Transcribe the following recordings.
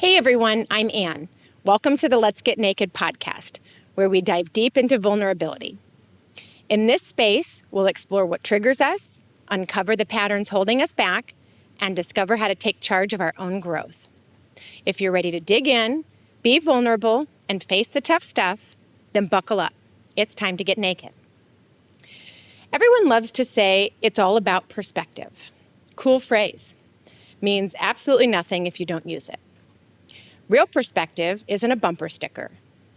Hey everyone, I'm Anne. Welcome to the Let's Get Naked podcast, where we dive deep into vulnerability. In this space, we'll explore what triggers us, uncover the patterns holding us back, and discover how to take charge of our own growth. If you're ready to dig in, be vulnerable, and face the tough stuff, then buckle up. It's time to get naked. Everyone loves to say it's all about perspective. Cool phrase. Means absolutely nothing if you don't use it. Real perspective isn't a bumper sticker.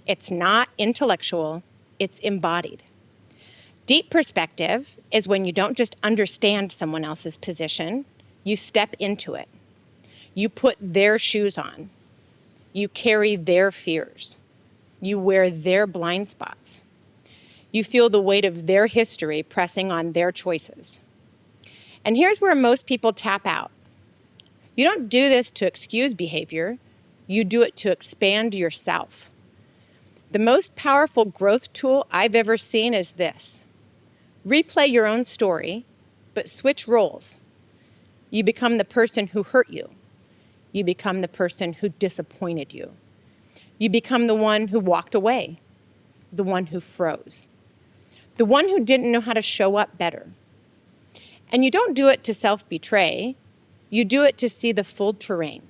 It's not intellectual, it's embodied. Deep perspective is when you don't just understand someone else's position, you step into it. You put their shoes on. You carry their fears. You wear their blind spots. You feel the weight of their history pressing on their choices. And here's where most people tap out. You don't do this to excuse behavior. You do it to expand yourself. The most powerful growth tool I've ever seen is this. Replay your own story, but switch roles. You become the person who hurt you. You become the person who disappointed you. You become the one who walked away, the one who froze, the one who didn't know how to show up better. And you don't do it to self-betray. You do it to see the full terrain.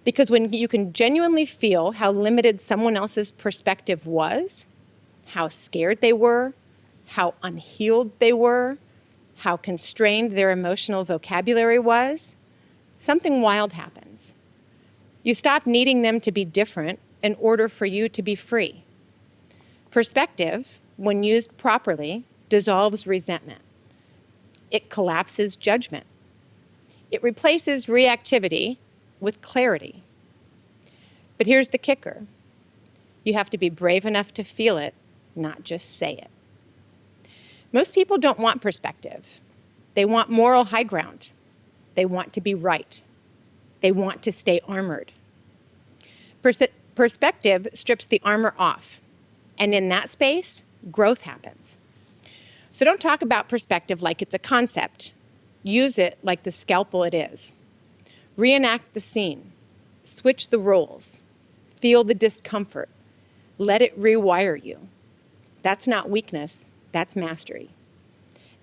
Because when you can genuinely feel how limited someone else's perspective was, how scared they were, how unhealed they were, how constrained their emotional vocabulary was, something wild happens. You stop needing them to be different in order for you to be free. Perspective, when used properly, dissolves resentment. It collapses judgment. It replaces reactivity with clarity. But here's the kicker. You have to be brave enough to feel it, not just say it. Most people don't want perspective. They want moral high ground. They want to be right. They want to stay armored. Perspective strips the armor off, and in that space, growth happens. So don't talk about perspective like it's a concept. Use it like the scalpel it is. Reenact the scene. Switch the roles. Feel the discomfort. Let it rewire you. That's not weakness, that's mastery.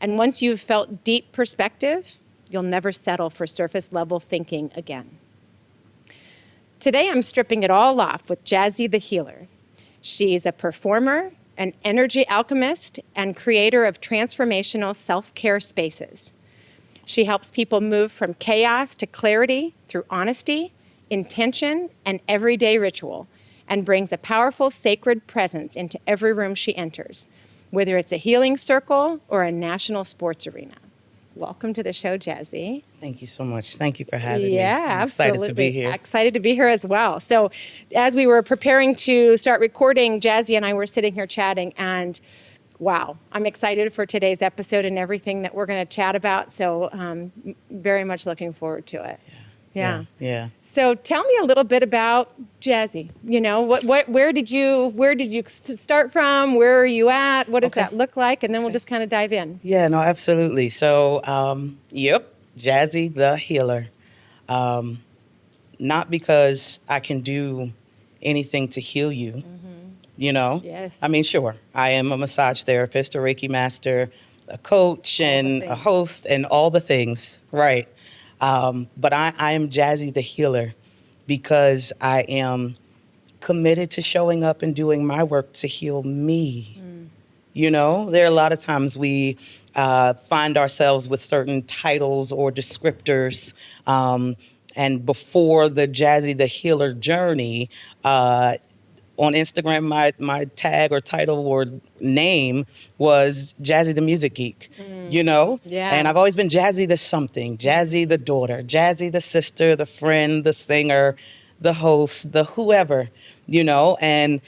And once you've felt deep perspective, you'll never settle for surface level thinking again. Today I'm stripping it all off with Jazzy the Healer. She's a performer, an energy alchemist, and creator of transformational self-care spaces. She helps people move from chaos to clarity through honesty, intention, and everyday ritual, and brings a powerful, sacred presence into every room she enters, whether it's a healing circle or a national sports arena. Welcome to the show, Jazzy. Thank you so much. Thank you for having me. Yeah, I'm absolutely. excited to be here. Excited to be here as well. So as we were preparing to start recording, Jazzy and I were sitting here chatting, and wow, I'm excited for today's episode and everything that we're going to chat about. So very much looking forward to it. Yeah. So tell me a little bit about Jazzy. You know, where did you start from? Where are you at? What does that look like? And then we'll just kind of dive in. Yeah, no, absolutely. So, Jazzy the Healer. Not because I can do anything to heal you, you know? Yes. I mean, sure, I am a massage therapist, a Reiki master, a coach, and a host, and all the things, right? But I am Jazzy the Healer because I am committed to showing up and doing my work to heal me. You know, there are a lot of times we find ourselves with certain titles or descriptors. And before the Jazzy the Healer journey, on Instagram, my tag or title or name was Jazzy the Music Geek, you know? Yeah. And I've always been Jazzy the something, Jazzy the daughter, Jazzy the sister, the friend, the singer, the host, the whoever, you know? And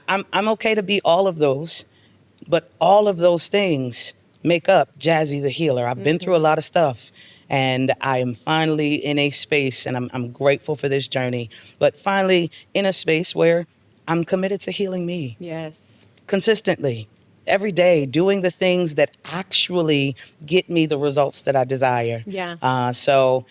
I'm okay to be all of those, but all of those things make up Jazzy the Healer. I've been through a lot of stuff. And I am finally in a space, and I'm grateful for this journey, but finally in a space where I'm committed to healing me. Yes. Consistently, every day, doing the things that actually get me the results that I desire. Yeah. So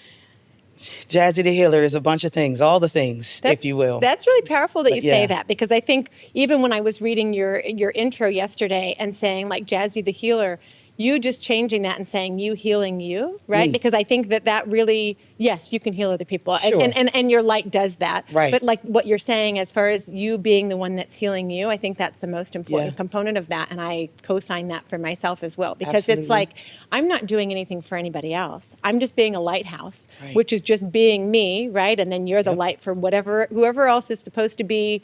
Jazzy the Healer is a bunch of things, all the things, if you will. That's really powerful that you say yeah. that, because I think even when I was reading your intro yesterday and saying like Jazzy the Healer, you just changing that and saying you healing you, right? Me. Because I think that really, yes, you can heal other people. Sure. And your light does that. Right. But like what you're saying as far as you being the one that's healing you, I think that's the most important Yeah. component of that. And I co-sign that for myself as well. Because it's Absolutely. like, I'm not doing anything for anybody else. I'm just being a lighthouse, Right. which is just being me, right? And then you're the Yep. light for whoever else is supposed to be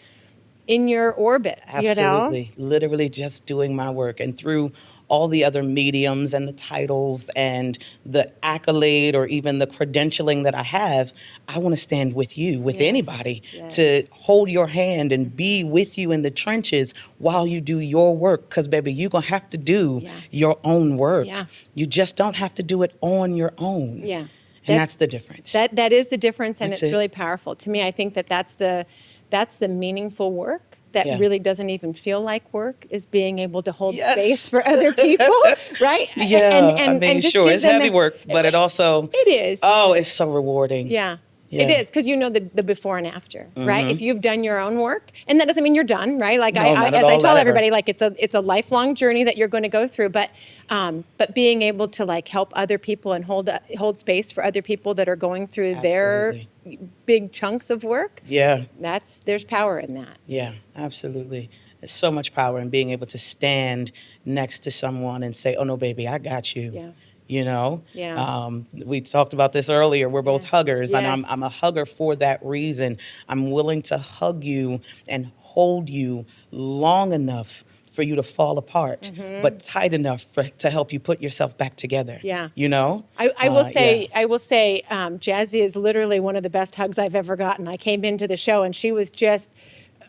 in your orbit, Absolutely. Literally just doing my work. And through all the other mediums and the titles and the accolade or even the credentialing that I have, I want to stand with you, with Yes. anybody, Yes. to hold your hand and be with you in the trenches while you do your work. Because, baby, you're going to have to do Yeah. your own work. Yeah. You just don't have to do it on your own. Yeah. And that's the difference. That is the difference, and That's it's it. really powerful. To me, I think that's the meaningful work that Yeah. really doesn't even feel like work, is being able to hold Yes. space for other people, right? Yeah, I mean, and just sure, give it's them heavy work, but it also, It is. oh, it's so rewarding. Yeah. Yeah. It is, because you know the before and after, right? If you've done your own work, and that doesn't mean you're done, right? Like No, not at as all, I tell not ever. everybody, like it's a lifelong journey that you're going to go through. But being able to like help other people and hold space for other people that are going through Absolutely. their big chunks of work, Yeah, there's power in that. yeah, absolutely. There's so much power in being able to stand next to someone and say, oh, no, baby, I got you. Yeah. You know? Yeah. We talked about this earlier. We're both Yeah. huggers, and Yes. I'm a hugger for that reason. I'm willing to hug you and hold you long enough for you to fall apart, but tight enough to help you put yourself back together. Yeah. You know? I will say, yeah. Jazzy is literally one of the best hugs I've ever gotten. I came into the show and she was just,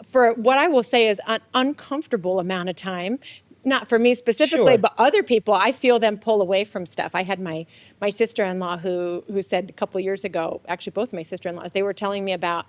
for what I will say is an uncomfortable amount of time. Not for me specifically, Sure. but other people, I feel them pull away from stuff. I had my sister-in-law who said a couple of years ago, actually both my sister-in-laws, they were telling me about,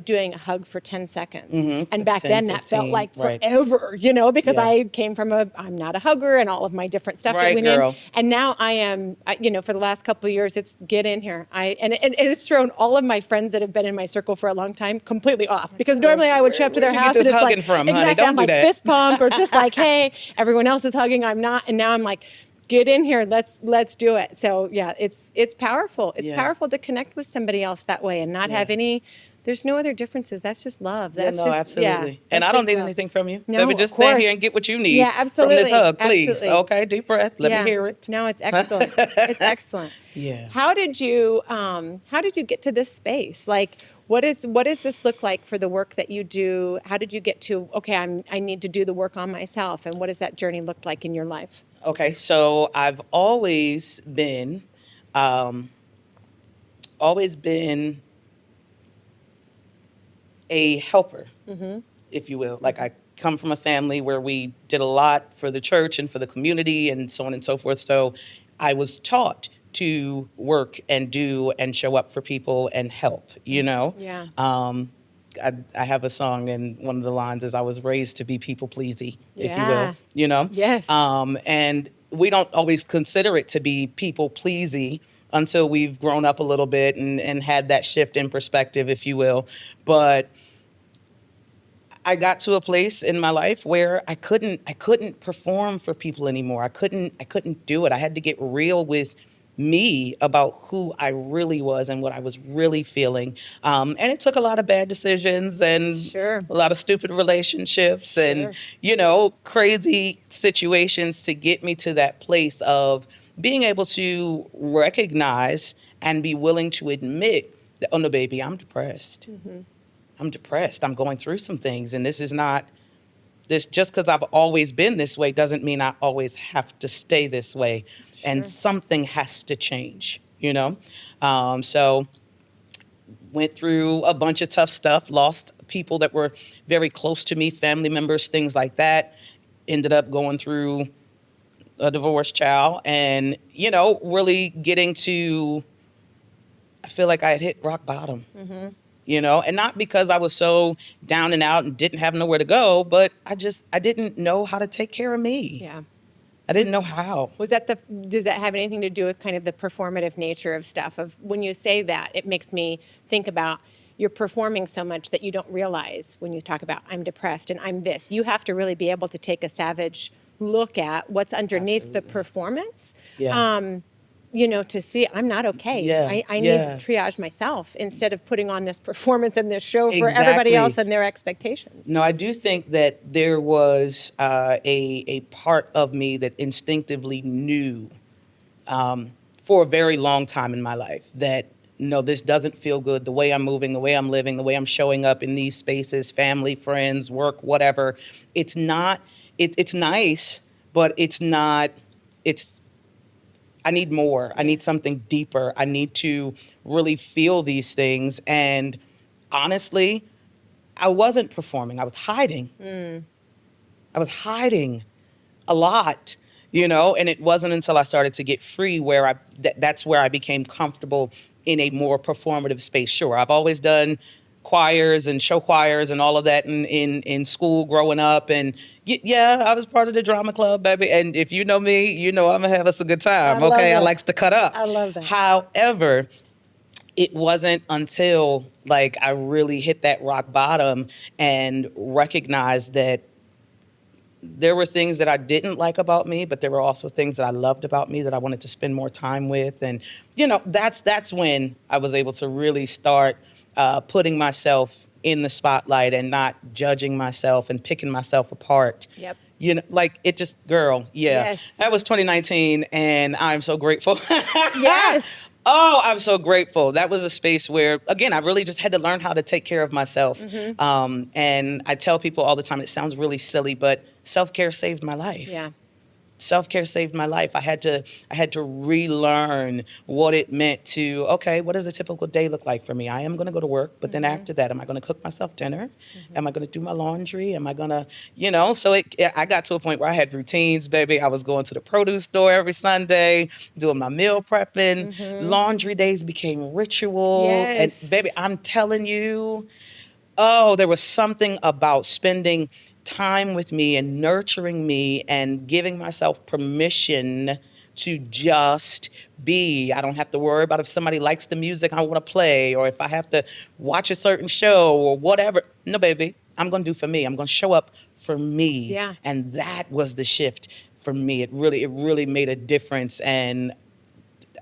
doing a hug for 10 seconds. And back 10, then that 15, felt like right. forever, because Yeah. I came from I'm not a hugger and all of my different stuff that Right, went girl. in. And now I am, for the last couple of years, it's get in here. And it's thrown all of my friends that have been in my circle for a long time completely off. Because normally I would show up to their Where'd you get house this and it's hugging like, from, honey? exactly, Don't I'm do like that. fist pump or just like, hey, everyone else is hugging, I'm not. And now I'm like, get in here, let's do it. So yeah, it's powerful. It's Yeah. powerful to connect with somebody else that way and not have any. There's no other differences. That's just love. Yeah, That's no, just absolutely. And I don't need anything from you. No, Baby, of just stand course. here and get what you need Yeah, from absolutely. this hug, please. Absolutely. Okay, deep breath. Let me hear it. No, it's excellent. It's excellent. Yeah. How did you get to this space? Like, what does this look like for the work that you do? How did you get to, okay, I need to do the work on myself, and what does that journey look like in your life? Okay, so I've always been a helper, if you will. Like, I come from a family where we did a lot for the church and for the community and so on and so forth. So I was taught to work and do and show up for people and help, Yeah. I have a song, and one of the lines is, I was raised to be people pleasy, if you Yeah. will, Yes. and we don't always consider it to be people pleasy until we've grown up a little bit and had that shift in perspective, if you will. But I got to a place in my life where I couldn't perform for people anymore. I couldn't do it. I had to get real with me about who I really was and what I was really feeling. And it took a lot of bad decisions and Sure. a lot of stupid relationships and, crazy situations to get me to that place of being able to recognize and be willing to admit that, oh no, baby, I'm depressed. I'm depressed. I'm going through some things, and this is not this just because I've always been this way doesn't mean I always have to stay this way. And something has to change, So went through a bunch of tough stuff, lost people that were very close to me, family members, things like that. Ended up going through a divorced child and, really getting to, I feel like I had hit rock bottom. And not because I was so down and out and didn't have nowhere to go, but I didn't know how to take care of me. Yeah. I didn't know how. Does that have anything to do with kind of the performative nature of stuff? Of when you say that, it makes me think about you're performing so much that you don't realize when you talk about I'm depressed and I'm this. You have to really be able to take a savage look at what's underneath the performance. Yeah. To see I'm not okay. Yeah. I need to Yeah. triage myself instead of putting on this performance and this show for Exactly. everybody else and their expectations. No, I do think that there was a part of me that instinctively knew for a very long time in my life that no, this doesn't feel good. The way I'm moving, the way I'm living, the way I'm showing up in these spaces, family, friends, work, whatever. It's not. It's nice, but it's not. It's. I need more. I need something deeper. I need to really feel these things. And honestly, I wasn't performing. I was hiding. I was hiding a lot, and it wasn't until I started to get free where that's where I became comfortable in a more performative space. Sure, I've always done choirs and show choirs and all of that in school growing up. And yeah, I was part of the drama club, baby. And if you know me, you know I'm going to have us a good time, okay? I likes to cut up. I love that. However, it wasn't until like I really hit that rock bottom and recognized that there were things that I didn't like about me, but there were also things that I loved about me that I wanted to spend more time with. And, that's when I was able to really start putting myself in the spotlight and not judging myself and picking myself apart. Yep. It just, girl, yeah. Yes. That was 2019, and I'm so grateful. Yes. Oh, I'm so grateful. That was a space where, again, I really just had to learn how to take care of myself. And I tell people all the time, it sounds really silly, but self-care saved my life. Yeah. Self-care saved my life. I had to relearn what it meant to, okay, what does a typical day look like for me? I am going to go to work, but then after that, am I going to cook myself dinner? Am I going to do my laundry? Am I going to, so I got to a point where I had routines, baby. I was going to the produce store every Sunday, doing my meal prepping. Laundry days became ritual. Yes. And baby, I'm telling you, oh, there was something about spending time with me and nurturing me and giving myself permission to just be. I don't have to worry about if somebody likes the music I want to play or if I have to watch a certain show or whatever. No, baby, I'm going to do for me. I'm going to show up for me. Yeah. And that was the shift for me. It really made a difference. And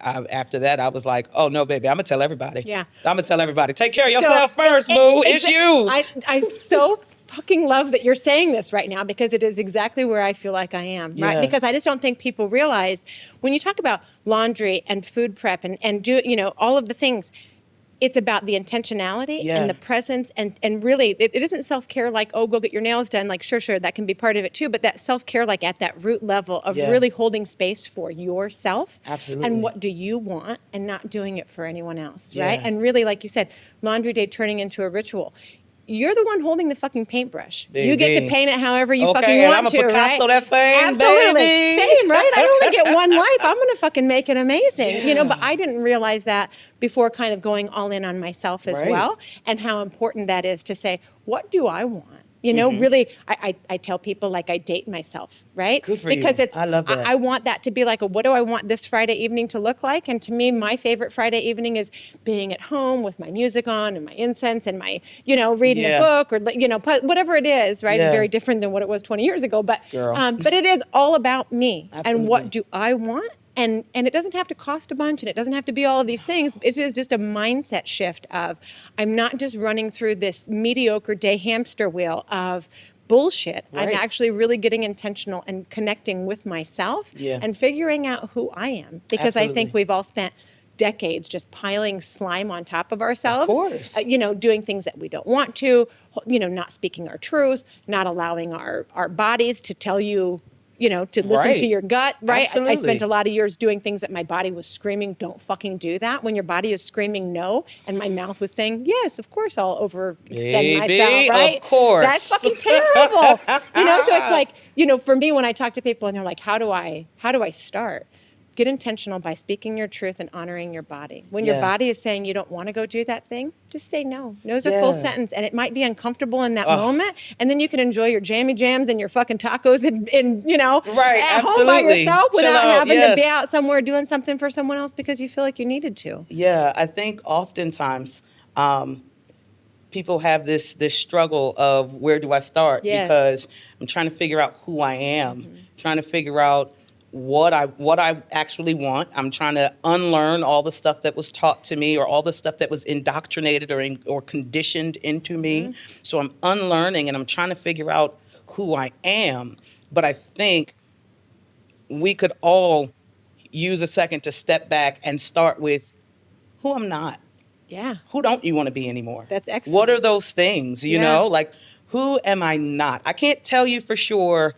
after that, I was like, oh, no, baby, I'm going to tell everybody. Yeah. I'm going to tell everybody. Take care of yourself first, boo. It's you. I so fucking love that you're saying this right now because it is exactly where I feel like I am, right? Yeah. Because I just don't think people realize when you talk about laundry and food prep and do, all of the things, it's about the intentionality and the presence and really it isn't self-care like, oh, go get your nails done. Like, sure, that can be part of it too. But that self-care like at that root level of really holding space for yourself. Absolutely. And what do you want and not doing it for anyone else, right? And really, like you said, laundry day turning into a ritual. You're the one holding the fucking paintbrush. Baby. You get to paint it however you fucking and want I'm a to, Picasso right? that thing, Absolutely. baby. Same, right? I only get one life. I'm going to fucking make it amazing. But I didn't realize that before kind of going all in on myself as well and how important that is to say, what do I want? Really, I tell people like I date myself, right? Good for because you. it's I love that. I want that to be like, what do I want this Friday evening to look like? And to me, my favorite Friday evening is being at home with my music on and my incense and my, reading a book or, whatever it is, right? Yeah. Very different than what it was 20 years ago. But Girl. but it is all about me and what Absolutely. do I want? And it doesn't have to cost a bunch and it doesn't have to be all of these things. It is just a mindset shift of I'm not just running through this mediocre day hamster wheel of bullshit. Right. I'm actually really getting intentional and connecting with myself and figuring out who I am. Because I think Absolutely. we've all spent decades just piling slime on top of ourselves. Of course. Doing things that we don't want to, not speaking our truth, not allowing our bodies to tell you, to listen to your gut, right? Absolutely. I spent a lot of years doing things that my body was screaming, don't fucking do that. When your body is screaming no, and my mouth was saying, yes, of course I'll overextend myself, right? Of course. That's fucking terrible. So it's like, for me, when I talk to people and they're like, how do I start? get intentional by speaking your truth and honoring your body. When your Yeah. body is saying you don't want to go do that thing, just say no. No is a full Yeah. sentence, and it might be uncomfortable in that moment, and then you can enjoy your jammy jams and your fucking tacos and you know, Right, at home by absolutely. yourself Chill without out, having to be yes. out somewhere doing something for someone else because you feel like you needed to. Yeah, I think oftentimes people have this struggle of where do I start? Yes. Because I'm trying to figure out who I am, trying to figure out what I actually want. I'm trying to unlearn all the stuff that was taught to me or all the stuff that was indoctrinated or conditioned into me. So I'm unlearning and I'm trying to figure out who I am. But I think we could all use a second to step back and start with who I'm not. Yeah. Who don't you want to be anymore? That's excellent. What are those things, you Yeah. know? Like, who am I not? I can't tell you for sure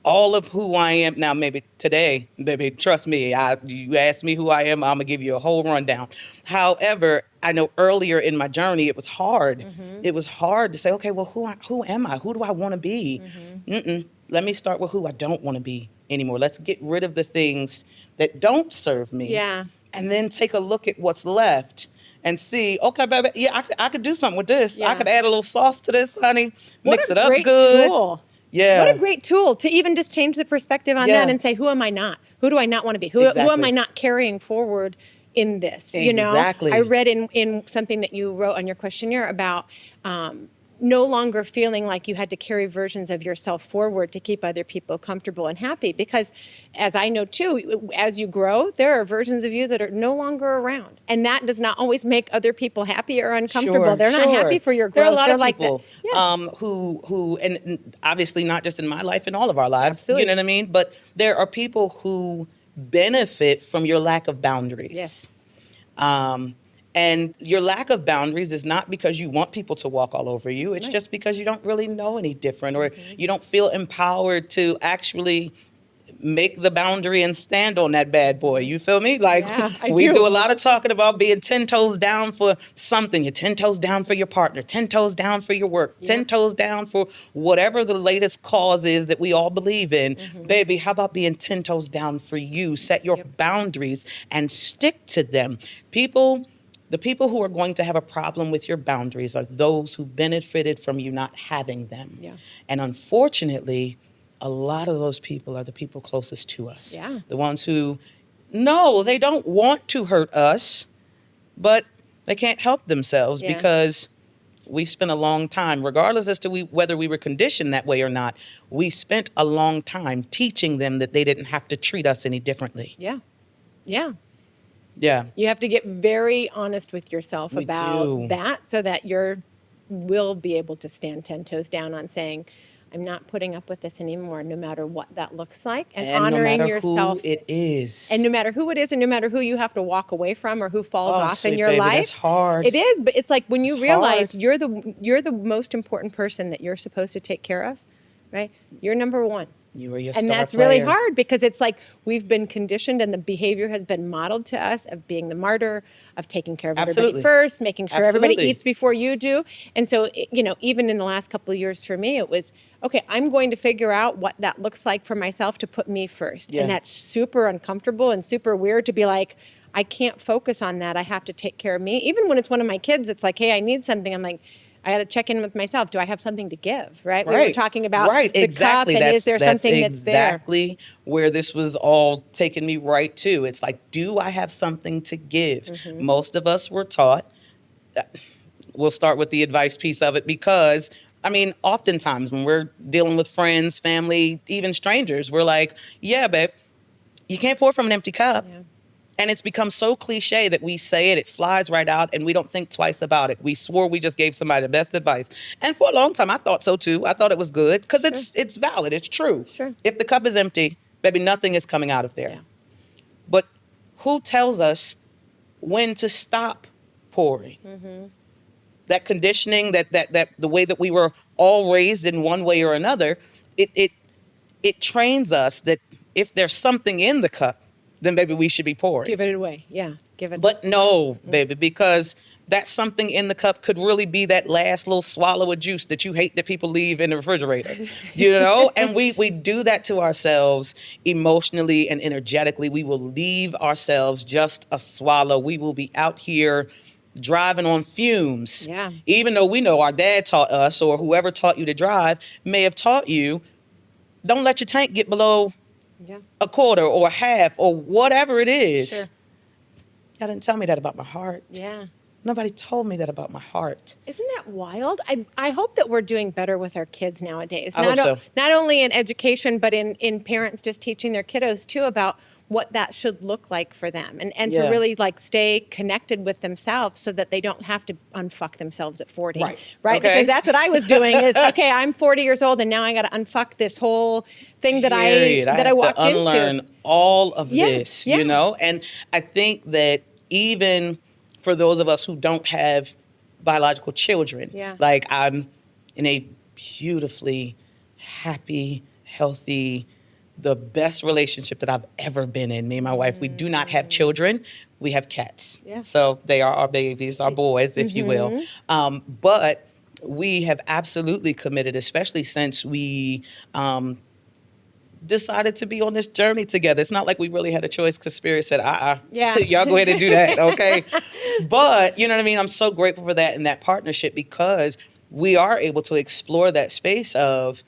all of who I am. Now, maybe today, baby, trust me, you ask me who I am, I'm going to give you a whole rundown. However, I know earlier in my journey, it was hard. It was hard to say, okay, well, who am I? Who do I want to be? Let me start with who I don't want to be anymore. Let's get rid of the things that don't serve me. Yeah. And then take a look at what's left and see, okay, baby, yeah, I could do something with this. Yeah. I could add a little sauce to this, honey. What Mix a it up great good. tool. Yeah. What a great tool to even just change the perspective on Yeah. that and say, who am I not? Who do I not want to be? Who am Exactly. I not carrying forward in this? You know, Exactly. I read in something that you wrote on your questionnaire about no longer feeling like you had to carry versions of yourself forward to keep other people comfortable and happy. Because as I know too, as you grow, there are versions of you that are no longer around. And that does not always make other people happy or uncomfortable. Sure, They're not sure. happy for your growth. There are a lot They're of like people that. Yeah. who, and obviously not just in my life, in all of our lives, Absolutely. you know what I mean? But there are people who benefit from your lack of boundaries. Yes. And your lack of boundaries is not because you want people to walk all over you. It's Right. just because you don't really know any different or you don't feel empowered to actually make the boundary and stand on that bad boy. You feel me? Like Yeah, I we do. do a lot of talking about being 10 toes down for something. You're 10 toes down for your partner, 10 toes down for your work, 10 toes down for whatever the latest cause is that we all believe in. Baby, how about being 10 toes down for you? Set your boundaries and stick to them. The people who are going to have a problem with your boundaries are those who benefited from you not having them. Yeah. And unfortunately, a lot of those people are the people closest to us. Yeah. The ones who, no, they don't want to hurt us, but they can't help themselves Yeah. because we spent a long time, regardless as to whether we were conditioned that way or not, we spent a long time teaching them that they didn't have to treat us any differently. Yeah. Yeah. Yeah. You have to get very honest with yourself We about do. that so that you will be able to stand 10 toes down on saying, I'm not putting up with this anymore, no matter what that looks like, and honoring no matter yourself. who it is. And no matter who it is, and no matter who you have to walk away from or who falls Oh, off sweet in your baby, life. that's hard. It is, but it's like when you It's realize hard. you're the most important person that you're supposed to take care of, right? You're number one. You are your And star that's really player. hard because it's like we've been conditioned and the behavior has been modeled to us of being the martyr, of taking care of everybody Absolutely. first, making sure everybody Absolutely. eats before you do. And so, you know, even in the last couple of years for me, it was, okay, I'm going to figure out what that looks like for myself to put me first. Yeah. And that's super uncomfortable and super weird to be like, I can't focus on that. I have to take care of me. Even when it's one of my kids, it's like, hey, I need something. I'm like, I got to check in with myself. Do I have something to give? Right? We were talking about the exactly. cup, and is there something that's there? Exactly where this was all taking me right to. It's like, do I have something to give? Mm-hmm. Most of us were taught. We'll start with the advice piece of it because, I mean, oftentimes when we're dealing with friends, family, even strangers, we're like, yeah, babe, you can't pour from an empty cup. Yeah. And it's become so cliche that we say it flies right out, and we don't think twice about it. We swore we just gave somebody the best advice. And for a long time, I thought so too. I thought it was good because it's valid. It's true. Sure. If the cup is empty, baby, nothing is coming out of there. Yeah. But who tells us when to stop pouring? That conditioning, that the way that we were all raised in one way or another, it trains us that if there's something in the cup, then maybe we should be pouring. Give it away. Yeah. Give it. But no, baby, because that something in the cup could really be that last little swallow of juice that you hate that people leave in the refrigerator, and we do that to ourselves emotionally and energetically. We will leave ourselves just a swallow. We will be out here driving on fumes. Yeah. Even though we know our dad taught us, or whoever taught you to drive may have taught you, don't let your tank get below a quarter or a half or whatever it is. Sure. Y'all didn't tell me that about my heart. Yeah. Nobody told me that about my heart. Isn't that wild? I hope that we're doing better with our kids nowadays. I hope so. Not only in education, but in parents just teaching their kiddos too about what that should look like for them, and to really like stay connected with themselves so that they don't have to unfuck themselves at 40. Right. Okay? Because that's what I was doing is, okay, I'm 40 years old and now I got to unfuck this whole thing that I walked into. Unlearn all of this, and I think that even for those of us who don't have biological children, like I'm in a beautifully happy, healthy, the best relationship that I've ever been in. Me and my wife, we do not have children. We have cats. Yeah. So they are our babies, our boys, if you will. But we have absolutely committed, especially since we decided to be on this journey together. It's not like we really had a choice because Spirit said, y'all go ahead and do that, okay? But, you know what I mean? I'm so grateful for that and that partnership because we are able to explore that space of,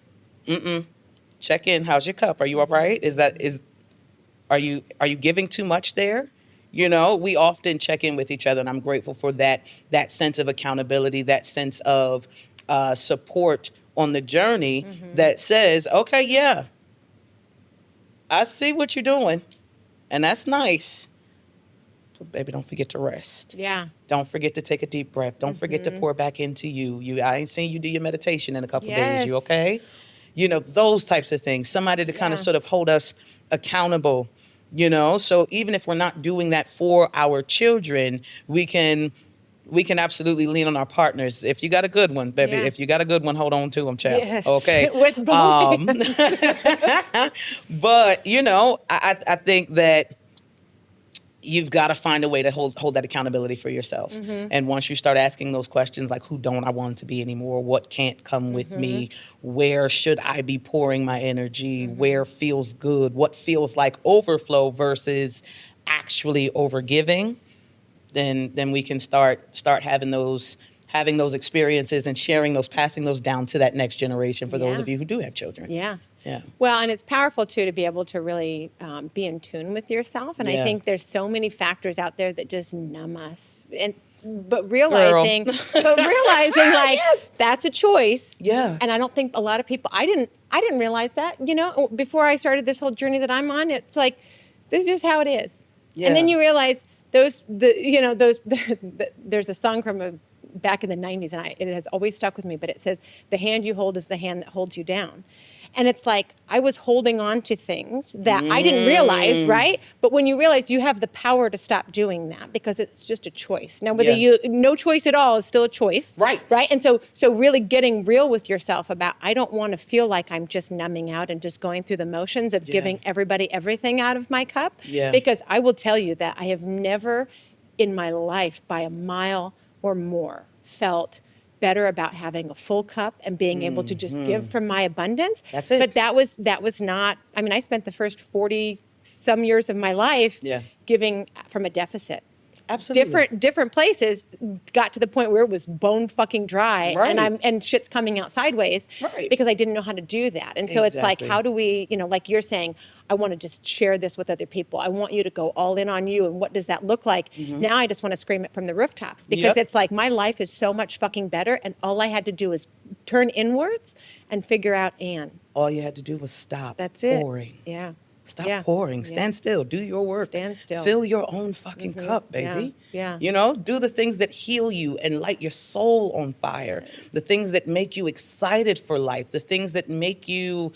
check in. How's your cup? Are you all right? Are you giving too much there? We often check in with each other, and I'm grateful for that sense of accountability, that sense of support on the journey that says, okay, yeah, I see what you're doing, and that's nice. But baby, don't forget to rest. Yeah. Don't forget to take a deep breath. Don't forget to pour back into you. I ain't seen you do your meditation in a couple days. You okay? Those types of things. Somebody to kind of sort of hold us accountable, So even if we're not doing that for our children, we can absolutely lean on our partners. If you got a good one, baby, if you got a good one, hold on to them, child. Yes. Okay. With both. But, I think that you've got to find a way to hold that accountability for yourself. And once you start asking those questions, like, who don't I want to be anymore? What can't come with me? Where should I be pouring my energy? Where feels good? What feels like overflow versus actually overgiving? Then we can start having those experiences and sharing those, passing those down to that next generation for those of you who do have children. Yeah. Yeah. Well, and it's powerful too to be able to really be in tune with yourself. And I think there's so many factors out there that just numb us. But realizing like that's a choice. Yeah. And I don't think a lot of people. I didn't realize that. Before I started this whole journey that I'm on, it's like this is just how it is. Yeah. And then you realize there's a song from back in the 90s, and it has always stuck with me, but it says, the hand you hold is the hand that holds you down. And it's like, I was holding on to things that I didn't realize, right? But when you realize you have the power to stop doing that because it's just a choice. Now, whether no choice at all is still a choice. Right. Right? And so really getting real with yourself about, I don't want to feel like I'm just numbing out and just going through the motions of giving everybody everything out of my cup. Yeah. Because I will tell you that I have never in my life by a mile or more felt better about having a full cup and being able to just give from my abundance. That's it. But that was not, I spent the first 40 some years of my life giving from a deficit. Absolutely. Different places got to the point where it was bone fucking dry, and shit's coming out sideways, because I didn't know how to do that. And so it's like, how do we, like you're saying, I want to just share this with other people. I want you to go all in on you. And what does that look like? Now I just want to scream it from the rooftops because it's like my life is so much fucking better. And all I had to do was turn inwards and figure out Anne. All you had to do was stop. That's pouring. It. Yeah. Stop pouring. Stand still. Do your work. Stand still. Fill your own fucking cup, baby. Yeah. Do the things that heal you and light your soul on fire. Yes. The things that make you excited for life. The things that make you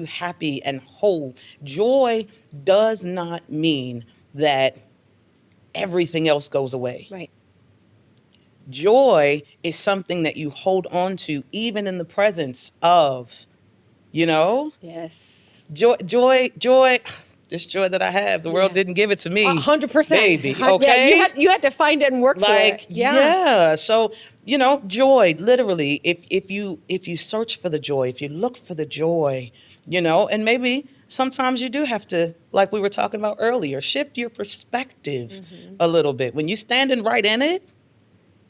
happy and whole. Joy does not mean that everything else goes away. Right. Joy is something that you hold on to even in the presence of, Yes. Joy. this joy that I have. The world didn't give it to me. 100%. Baby, okay? Yeah, you had to find it and work for it. Yeah. So, joy, literally, if you search for the joy, if you look for the joy, and maybe sometimes you do have to, like we were talking about earlier, shift your perspective a little bit. When you're standing right in it,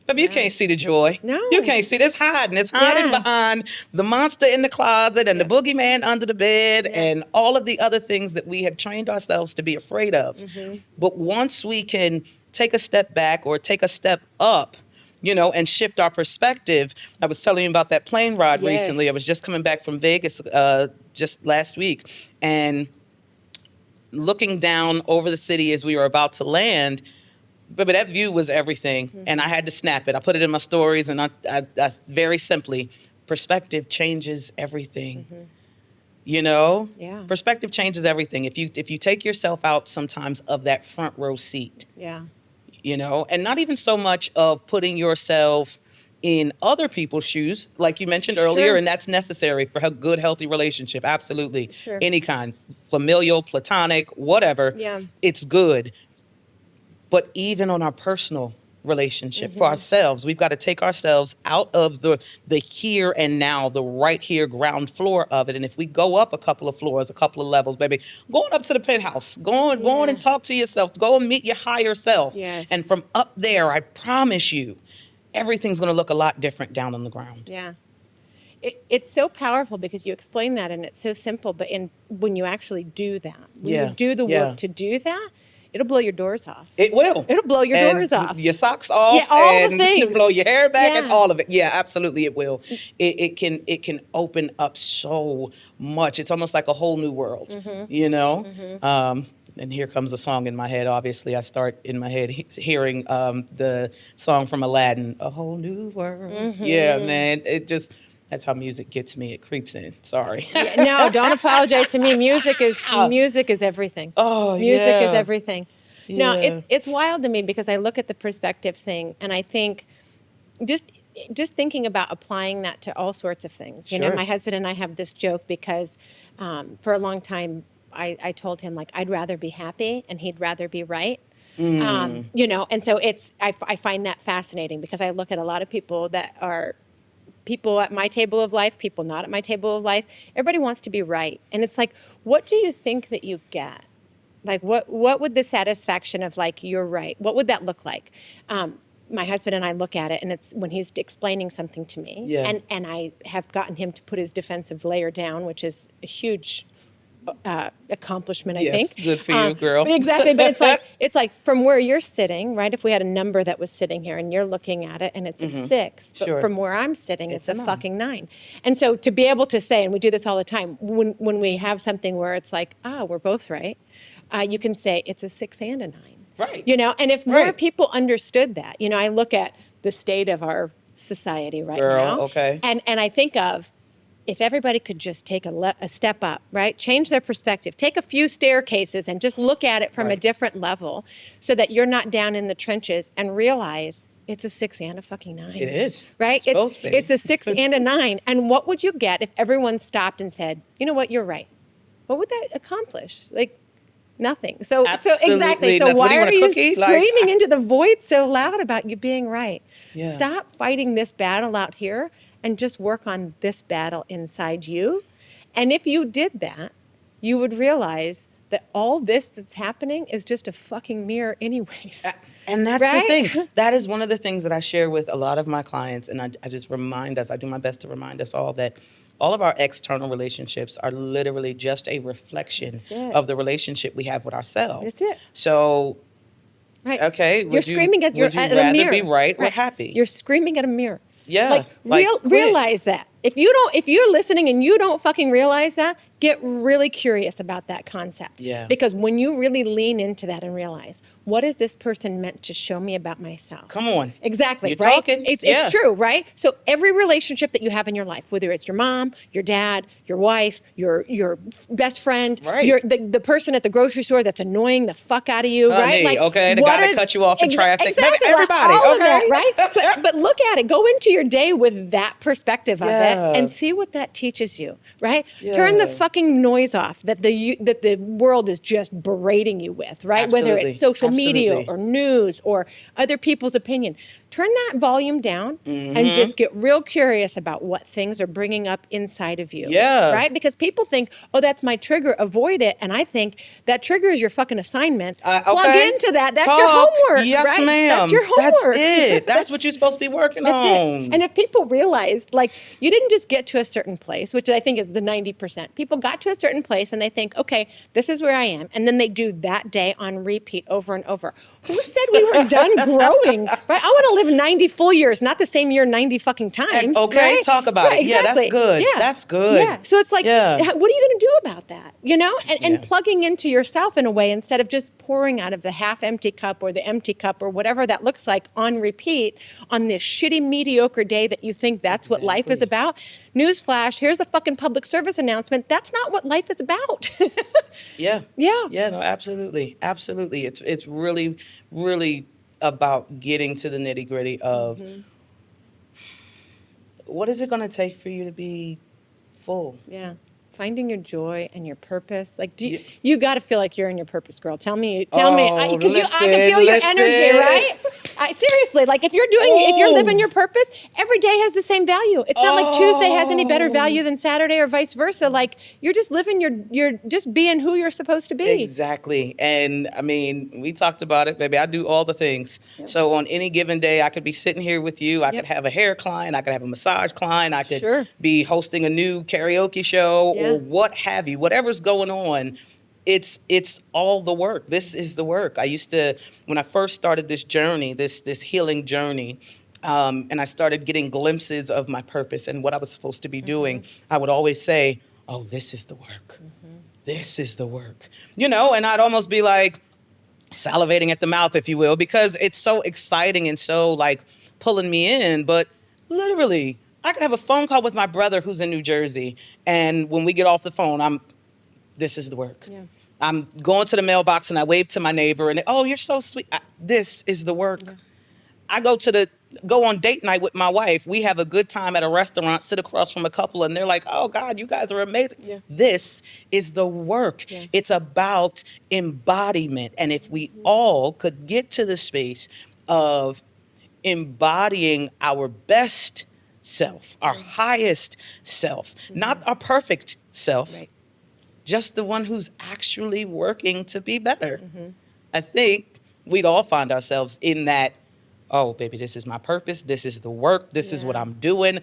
baby, you can't see the joy. No. You can't see this hiding. It's hiding behind the monster in the closet and the boogeyman under the bed and all of the other things that we have trained ourselves to be afraid of. But once we can take a step back or take a step up, and shift our perspective. I was telling you about that plane ride recently. I was just coming back from Vegas just last week, and looking down over the city as we were about to land, but that view was everything, and I had to snap it. I put it in my stories, and I very simply, perspective changes everything. Perspective changes everything. If you take yourself out sometimes of that front row seat, and not even so much of putting yourself in other people's shoes, like you mentioned earlier, and that's necessary for a good, healthy relationship. Absolutely. Any kind, familial, platonic, whatever, it's good. But even on our personal relationship for ourselves, we've got to take ourselves out of the here and now, the right here ground floor of it. And if we go up a couple of floors, a couple of levels, baby, going up to the penthouse, go on and talk to yourself, go and meet your higher self. And from up there, I promise you, everything's going to look a lot different down on the ground. Yeah. It's so powerful because you explain that and it's so simple, but when you actually do that, when you do the work to do that, it'll blow your doors off. It will. It'll blow your doors off. Your socks off. Yeah, all the things. Blow your hair back and all of it. Yeah, absolutely it will. It can open up so much. It's almost like a whole new world, And here comes a song in my head. Obviously, I start in my head hearing the song from Aladdin, A Whole New World. Yeah, man. That's how music gets me. It creeps in. Sorry. No, don't apologize to me. Music is everything. Oh, music is everything. No, it's wild to me because I look at the perspective thing and I think just thinking about applying that to all sorts of things. You know, my husband and I have this joke because for a long time I told him like I'd rather be happy and he'd rather be right. And so I find that fascinating because I look at a lot of people that are people at my table of life, people not at my table of life. Everybody wants to be right. And it's like, what do you think that you get? Like, what would the satisfaction of, like, you're right, what would that look like? My husband and I look at it, and it's when he's explaining something to me, and I have gotten him to put his defensive layer down, which is a huge accomplishment, I think. Good for you, girl. Exactly, but it's like from where you're sitting, right? If we had a number that was sitting here and you're looking at it and it's a 6, but from where I'm sitting, it's a fucking 9. And so to be able to say, and we do this all the time, when we have something where it's like, we're both right, you can say it's a 6 and a 9. Right. And if more people understood that, I look at the state of our society right now. Okay. And I think of, if everybody could just take a step up, right? Change their perspective. Take a few staircases and just look at it from a different level so that you're not down in the trenches and realize it's a 6 and a fucking 9. It is. Right? It's a 6 and a 9. And what would you get if everyone stopped and said, you know what, you're right? What would that accomplish? Like, nothing. So exactly. So why are you screaming into the void so loud about you being right? Yeah. Stop fighting this battle out here and just work on this battle inside you. And if you did that, you would realize that all this that's happening is just a fucking mirror anyways. And that's the thing. That is one of the things that I share with a lot of my clients. And I just remind us, I do my best to remind us all that all of our external relationships are literally just a reflection of the relationship we have with ourselves. That's it. So, okay, you're screaming at a mirror. Would you rather be right or happy? You're screaming at a mirror. Yeah. Realize that. If you're listening and you don't fucking realize that, get really curious about that concept. Yeah. Because when you really lean into that and realize, what is this person meant to show me about myself? Come on. Exactly. You're talking. It's true, right? So every relationship that you have in your life, whether it's your mom, your dad, your wife, your best friend, the person at the grocery store that's annoying the fuck out of you, Honey, right? The guy that cut you off in traffic. Exactly. Everybody, all of that, right? But look at it. Go into your day with that perspective of it and see what that teaches you, right? Yeah. Turn the fucking fucking noise off that the world is just berating you with, right? Absolutely. Whether it's social media Absolutely. or news or other people's opinion. Turn that volume down Mm-hmm. and just get real curious about what things are bringing up inside of you. Yeah. Right? Because people think, oh, that's my trigger, avoid it. And I think that trigger is your fucking assignment. Plug Okay. into that. That's Talk. your homework, Yes, right? ma'am. That's your homework. That's it. That's what you're supposed to be working That's on. it. And if people realized, like, you didn't just get to a certain place, which I think is the 90%. People got to a certain place and they think, okay, this is where I am. And then they do that day on repeat over and over. Who said we were done growing? Right? I want to live 90 full years, not the same year 90 fucking times. Okay, right? talk about right, it. Yeah, exactly. that's good. Yeah. That's good. Yeah. So it's like, Yeah. what are you going to do about that? You know? And plugging into yourself in a way instead of just pouring out of the half empty cup or the empty cup or whatever that looks like on repeat on this shitty, mediocre day that you think that's what life is about. Newsflash, here's a fucking public service announcement. That's not what life is about. Yeah. Yeah. Yeah, no, absolutely. Absolutely. It's really, really about getting to the nitty gritty of what is it going to take for you to be full? Yeah. Finding your joy and your purpose. Like, you got to feel like you're in your purpose, girl. Tell me, because I can feel your energy, right? Seriously, like if you're living your purpose, every day has the same value. It's not like Tuesday has any better value than Saturday or vice versa. Like you're just living you're just being who you're supposed to be. Exactly. And I mean, we talked about it, baby. I do all the things. Yep. So on any given day, I could be sitting here with you. I could have a hair client. I could have a massage client. I could be hosting a new karaoke show or what have you, whatever's going on. It's all the work. This is the work. I used to, when I first started this journey, this healing journey, and I started getting glimpses of my purpose and what I was supposed to be doing, I would always say, oh, this is the work. This is the work. You know, and I'd almost be like salivating at the mouth, if you will, because it's so exciting and so like pulling me in. But literally, I could have a phone call with my brother who's in New Jersey. And when we get off the phone, this is the work. Yeah. I'm going to the mailbox and I wave to my neighbor and, oh, you're so sweet. This is the work. Yeah. I go on date night with my wife. We have a good time at a restaurant, sit across from a couple, and they're like, oh, God, you guys are amazing. Yeah. This is the work. Yeah. It's about embodiment. And if we all could get to the space of embodying our best self, our highest self, not our perfect self, just the one who's actually working to be better. I think we'd all find ourselves in that, oh, baby, this is my purpose. This is the work. This is what I'm doing.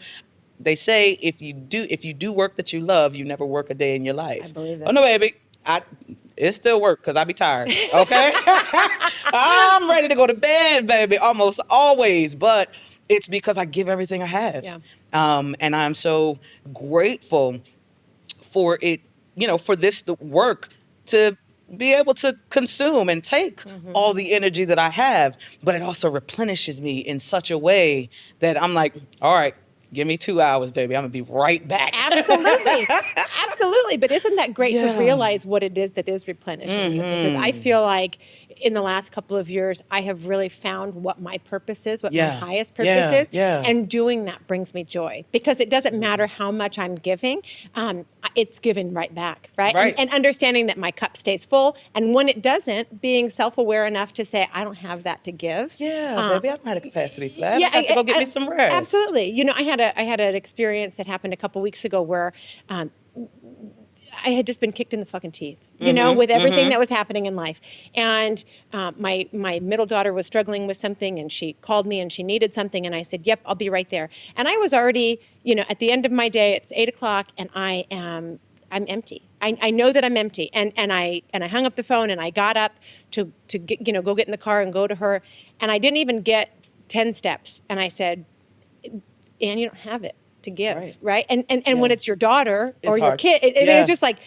They say if you do work that you love, you never work a day in your life. I believe that. Oh, no, baby. It's still work because I be tired, okay? I'm ready to go to bed, baby, almost always. But it's because I give everything I have. Yeah. And I'm so grateful for it, for this work to be able to consume and take all the energy that I have. But it also replenishes me in such a way that I'm like, all right, give me 2 hours, baby. I'm going to be right back. Absolutely. Absolutely. But isn't that great to realize what it is that is replenishing you? Because I feel like in the last couple of years, I have really found what my purpose is, what my highest purpose is. Yeah. And doing that brings me joy. Because it doesn't matter how much I'm giving, it's given right back, right? And understanding that my cup stays full. And when it doesn't, being self-aware enough to say, I don't have that to give. Yeah, baby, I don't have a capacity for that. I have to go get me some rest. Absolutely. I had an experience that happened a couple weeks ago where I had just been kicked in the fucking teeth, with everything that was happening in life. And my middle daughter was struggling with something, and she called me and she needed something, and I said, yep, I'll be right there. And I was already, at the end of my day, it's 8:00, and I'm empty. I know that I'm empty. And I hung up the phone, and I got up to get, go get in the car and go to her. And I didn't even get 10 steps. And I said, Anne, you don't have it to give, right? And when it's your daughter or your kid, it's just like,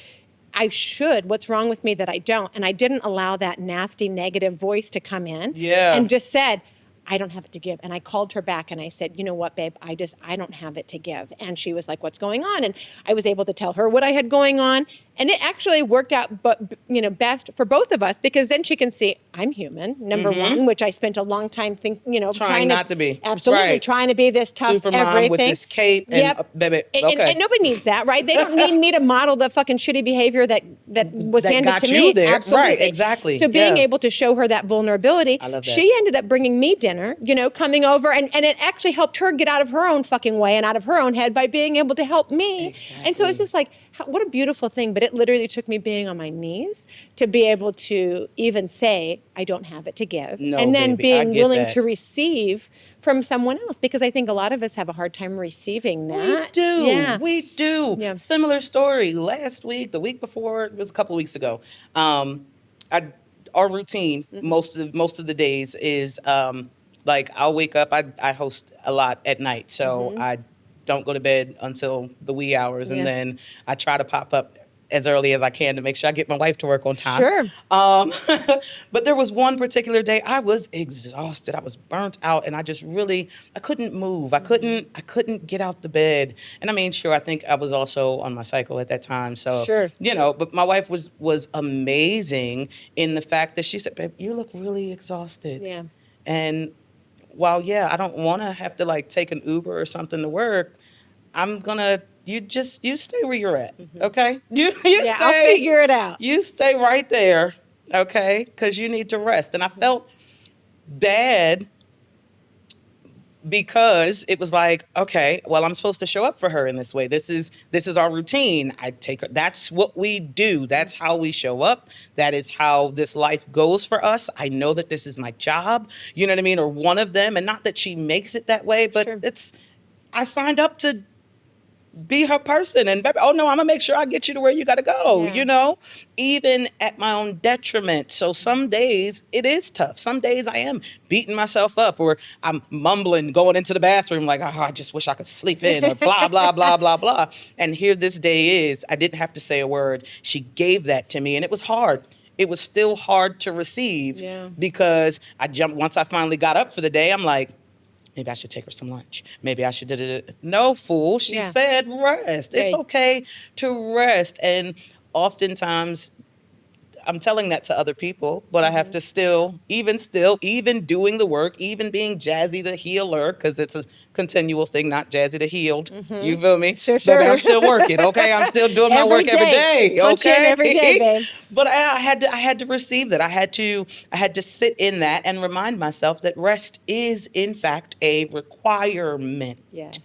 I should. What's wrong with me that I don't? And I didn't allow that nasty negative voice to come in and just said, I don't have it to give. And I called her back and I said, you know what, babe, I don't have it to give. And she was like, what's going on? And I was able to tell her what I had going on. And it actually worked out, best for both of us, because then she can see I'm human, number one, which I spent a long time Trying not to be. Absolutely, Right. trying to be this tough Supermom everything. with this cape and baby. Okay. And nobody needs that, right? They don't need me to model the fucking shitty behavior that was That handed got to you me. there. Absolutely. Right, exactly. So being able to show her that vulnerability, I love that. she ended up bringing me dinner, coming over, and it actually helped her get out of her own fucking way and out of her own head by being able to help me. Exactly. And so it's just like, what a beautiful thing. But it literally took me being on my knees to be able to even say, I don't have it to give. No, and then baby, I being get willing that. to receive from someone else, because I think a lot of us have a hard time receiving that. We do. Yeah. We do. Yeah. Similar story. Last week, the week before, it was a couple weeks ago. Our routine most of the days is like I'll wake up. I host a lot at night, so I don't go to bed until the wee hours, and then I try to pop up as early as I can to make sure I get my wife to work on time. Sure. But there was one particular day I was exhausted. I was burnt out, and I couldn't move. I couldn't get out the bed. And I mean, sure, I think I was also on my cycle at that time. So, Sure. but my wife was amazing in the fact that she said, "Babe, you look really exhausted." Yeah. And while, I don't want to have to like take an Uber or something to work, you stay where you're at, okay? You stay. I'll figure it out. You stay right there, okay? Because you need to rest. And I felt bad because it was like, okay, well, I'm supposed to show up for her in this way. This is our routine. I take her. That's what we do. That's how we show up. That is how this life goes for us. I know that this is my job. You know what I mean? Or one of them. And not that she makes it that way, but Sure. I signed up to be her person, and baby, oh no, I'm gonna make sure I get you to where you gotta go, even at my own detriment. So some days it is tough. Some days I am beating myself up, or I'm mumbling, going into the bathroom like, oh, I just wish I could sleep in, or blah, blah, blah, blah, blah. And here this day is, I didn't have to say a word. She gave that to me, and it was hard. It was still hard to receive because once I finally got up for the day, I'm like, maybe I should take her some lunch. Maybe I should do it. No, fool. She said rest. It's okay to rest. And oftentimes, I'm telling that to other people, but I have to even doing the work, even being Jazzy the Healer, because it's a continual thing, not Jazzy the Healed. You feel me? Sure. Baby, I'm still working, okay? I'm still doing my work every day, Punch in okay? every day, babe. But I had to receive that. I had to sit in that and remind myself that rest is, in fact, a requirement. Yes.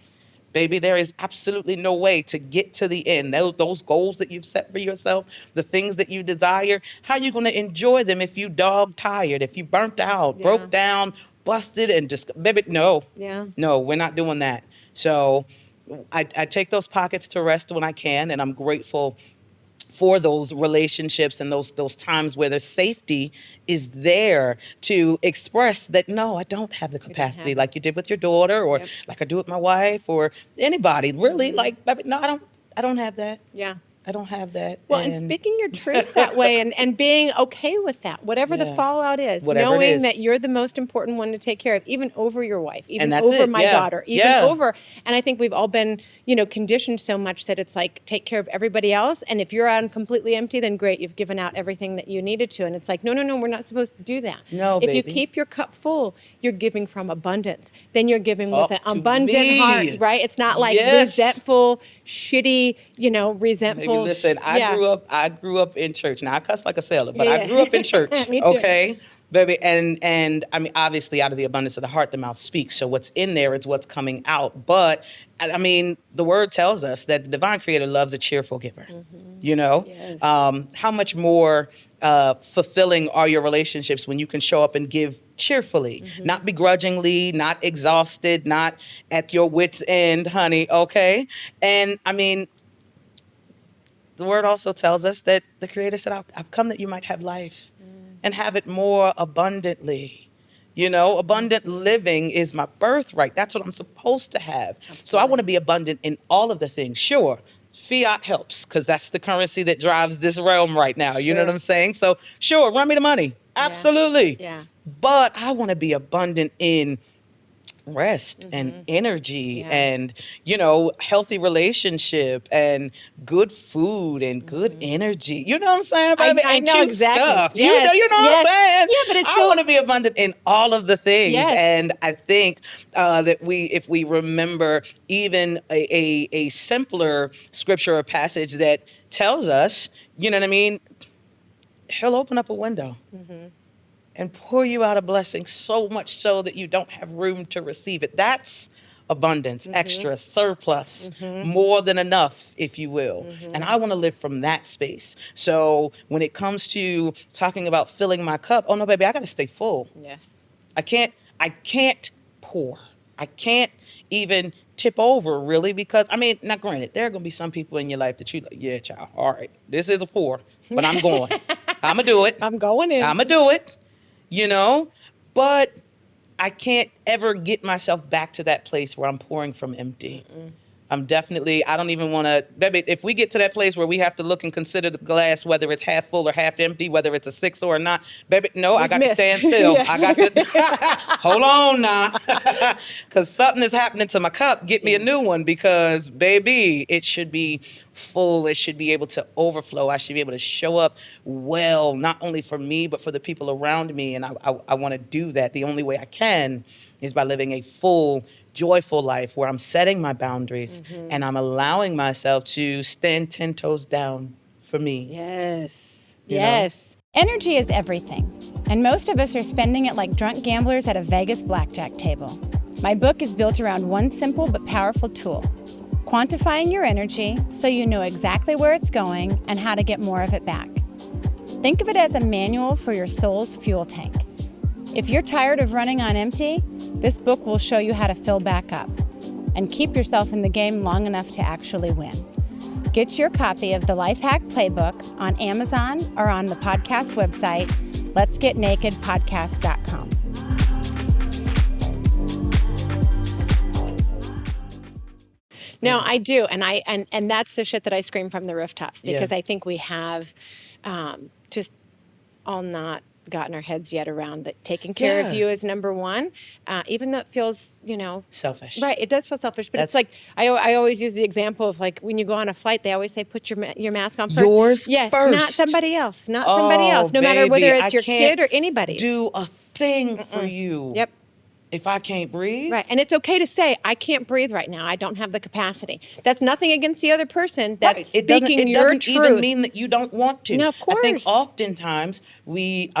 Baby, there is absolutely no way to get to the end. Those goals that you've set for yourself, the things that you desire, how are you going to enjoy them if you dog tired, if you burnt out, broke down, busted, and just, baby, no. Yeah. No, we're not doing that. So I take those pockets to rest when I can, and I'm grateful for those relationships and those times where the safety is there to express that, no, I don't have the capacity like you did with your daughter, or like I do with my wife, or anybody really. Like, baby, no, I don't have that. Yeah. I don't have that. Well, and speaking your truth that way and being okay with that, whatever the fallout is, Whatever it knowing is. that you're the most important one to take care of, even over your wife, even And that's over it. my Yeah. daughter, even Yeah. over. And I think we've all been, conditioned so much that it's like, take care of everybody else. And if you're on completely empty, then great, you've given out everything that you needed to. And it's like, no, we're not supposed to do that. No, if you baby. keep your cup full, you're giving from abundance. Then you're giving Talk with an to abundant me. heart, right? It's not like Yes. resentful, shitty, resentful. Baby, listen, I grew up in church. Now I cuss like a sailor, but Yeah. I grew up in church. Me too. Okay, baby, and I mean, obviously, out of the abundance of the heart, the mouth speaks. So what's in there is what's coming out. But I mean, the word tells us that the divine creator loves a cheerful giver. Yes. How much more fulfilling are your relationships when you can show up and give cheerfully, not begrudgingly, not exhausted, not at your wit's end, honey. Okay, and I mean, the word also tells us that the Creator said, I've come that you might have life and have it more abundantly. Abundant living is my birthright. That's what I'm supposed to have. So I want to be abundant in all of the things. Sure, fiat helps because that's the currency that drives this realm right now. You know what I'm saying? So sure, run me the money. Absolutely. Yeah. But I want to be abundant in rest and energy Yeah. and, healthy relationship and good food and good energy. You know what I'm saying, baby? I And know cute exactly. stuff. Yes, You know what yes. I'm saying? Yeah, but it's I so- want to be abundant in all of the things. Yes. And I think that if we remember even a simpler scripture or passage that tells us, you know what I mean? He'll open up a window and pour you out a blessing so much so that you don't have room to receive it. That's abundance, extra, surplus, more than enough, if you will. And I want to live from that space. So when it comes to talking about filling my cup, oh no, baby, I got to stay full. Yes. I can't pour. I can't even tip over really because, now granted, there are going to be some people in your life that you like, yeah, child, all right, this is a pour, but I'm going. I'm going to do it. I'm going in. I'm going to do it, but I can't ever get myself back to that place where I'm pouring from empty. I don't even want to, baby, if we get to that place where we have to look and consider the glass, whether it's half full or half empty, whether it's a 6 or not, baby, no, I got missed. to stand still. Yes. I got to, hold on now, because something is happening to my cup. Get me a new one because, baby, it should be full. It should be able to overflow. I should be able to show up well, not only for me, but for the people around me. And I want to do that. The only way I can is by living a full, joyful life where I'm setting my boundaries and I'm allowing myself to stand 10 toes down for me. Yes. You know? Yes. Energy is everything, and most of us are spending it like drunk gamblers at a Vegas blackjack table. My book is built around one simple but powerful tool: quantifying your energy so you know exactly where it's going and how to get more of it back. Think of it as a manual for your soul's fuel tank. If you're tired of running on empty, this book will show you how to fill back up and keep yourself in the game long enough to actually win. Get your copy of the Life Hack Playbook on Amazon or on the podcast website, letsgetnakedpodcast.com. No, I do, and that's the shit that I scream from the rooftops because Yeah. I think we have just all not gotten our heads yet around that taking care of Yeah. you is number one, even though it feels, Selfish. right. It does feel selfish, but it's That's- like I always use the example of like when you go on a flight, they always say put your mask on first. Yours yeah, first. not somebody else, no matter baby, whether it's I your can't kid or anybody's. do a thing for you. Yep. If I can't breathe. Right. And it's okay to say, I can't breathe right now. I don't have the capacity. That's nothing against the other person that's Right. It doesn't, speaking it your doesn't truth. even mean that you don't want to. No, of I think course. oftentimes we,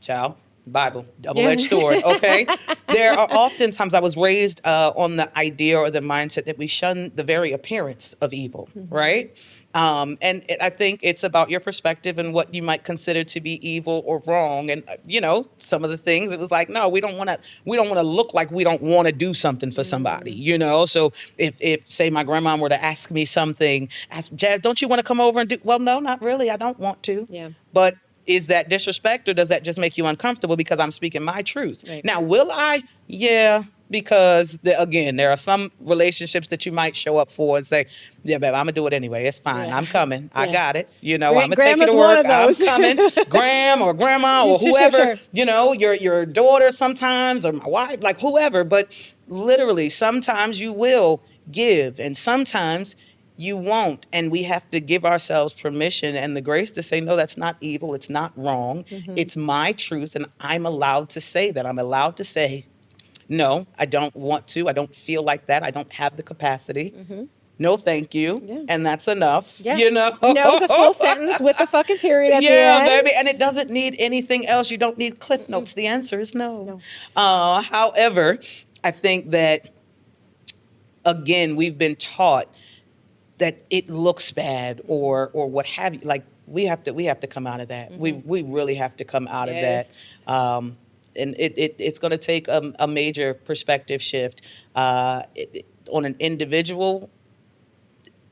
child, Bible, double-edged sword, okay? There are oftentimes, I was raised on the idea or the mindset that we shun the very appearance of evil, right? I think it's about your perspective and what you might consider to be evil or wrong. And some of the things it was like, no, we don't want to look like we don't want to do something for somebody, So if say my grandma were to ask me something, ask Jazz, don't you want to come over and do? Well, no, not really. I don't want to. Yeah. But is that disrespect or does that just make you uncomfortable because I'm speaking my truth? Right. Now, will I? Yeah. Because again, there are some relationships that you might show up for and say, "Yeah, babe, I'm gonna do it anyway. It's fine. Yeah. I'm coming. I Yeah. got it. I'm gonna take you Grandma's to one work. of I'm those. coming. Gram or grandma or Sure, whoever. sure. Your daughter sometimes or my wife, like whoever. But literally, sometimes you will give, and sometimes you won't. And we have to give ourselves permission and the grace to say, no, that's not evil. It's not wrong. It's my truth, and I'm allowed to say that. I'm allowed to say, no, I don't want to. I don't feel like that. I don't have the capacity. No, thank you. Yeah. And that's enough. Yeah. No is a full sentence with a fucking period at the end. baby. And it doesn't need anything else. You don't need cliff notes. The answer is no. However, I think that, again, we've been taught that it looks bad or what have you. Like we have to come out of that. We really have to come out of that. And it's going to take a major perspective shift on an individual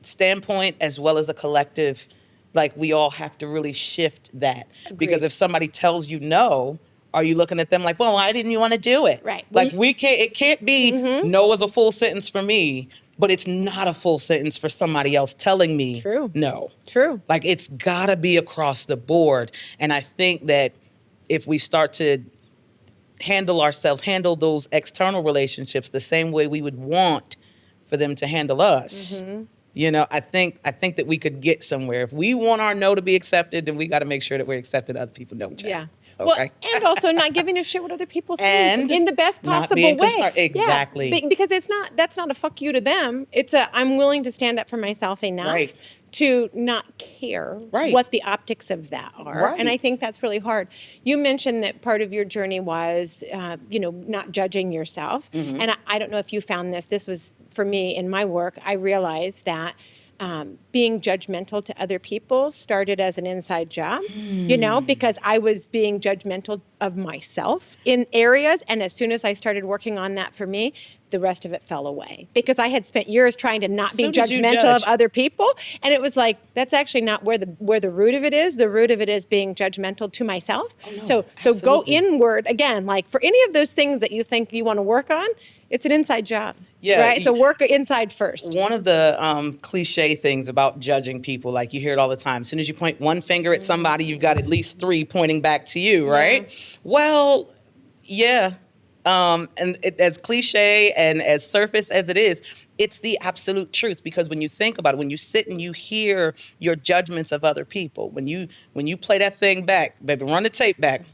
standpoint as well as a collective. Like we all have to really shift that. Agreed. Because if somebody tells you no, are you looking at them like, well, why didn't you want to do it? Right. Like it can't be no is a full sentence for me, but it's not a full sentence for somebody else telling me True. no. True. Like it's gotta be across the board. And I think that if we start to handle ourselves, handle those external relationships the same way we would want for them to handle us. You know, I think that we could get somewhere. If we want our no to be accepted, then we got to make sure that we're accepting other people no. Yeah. Okay. Well, and also not giving a shit what other people think And in the best not possible being way. concerned. Exactly. Yeah, because that's not a fuck you to them. It's a I'm willing to stand up for myself enough to not care what the optics of that are. And I think that's really hard. You mentioned that part of your journey was, not judging yourself. And I don't know if you found this. This was, for me, in my work, I realized that being judgmental to other people started as an inside job, because I was being judgmental of myself in areas. And as soon as I started working on that for me, the rest of it fell away because I had spent years trying to not be judgmental of other people. And it was like, that's actually not where the root of it is. The root of it is being judgmental to myself. So go inward again, like for any of those things that you think you want to work on, it's an inside job. Yeah. Right. So work inside first. One of the cliche things about judging people, like you hear it all the time. As soon as you point one finger at somebody, you've got at least three pointing back to you, right? Yeah. Well, yeah. And as cliche and as surface as it is, it's the absolute truth. Because when you think about it, when you sit and you hear your judgments of other people, when you play that thing back, baby, run the tape back.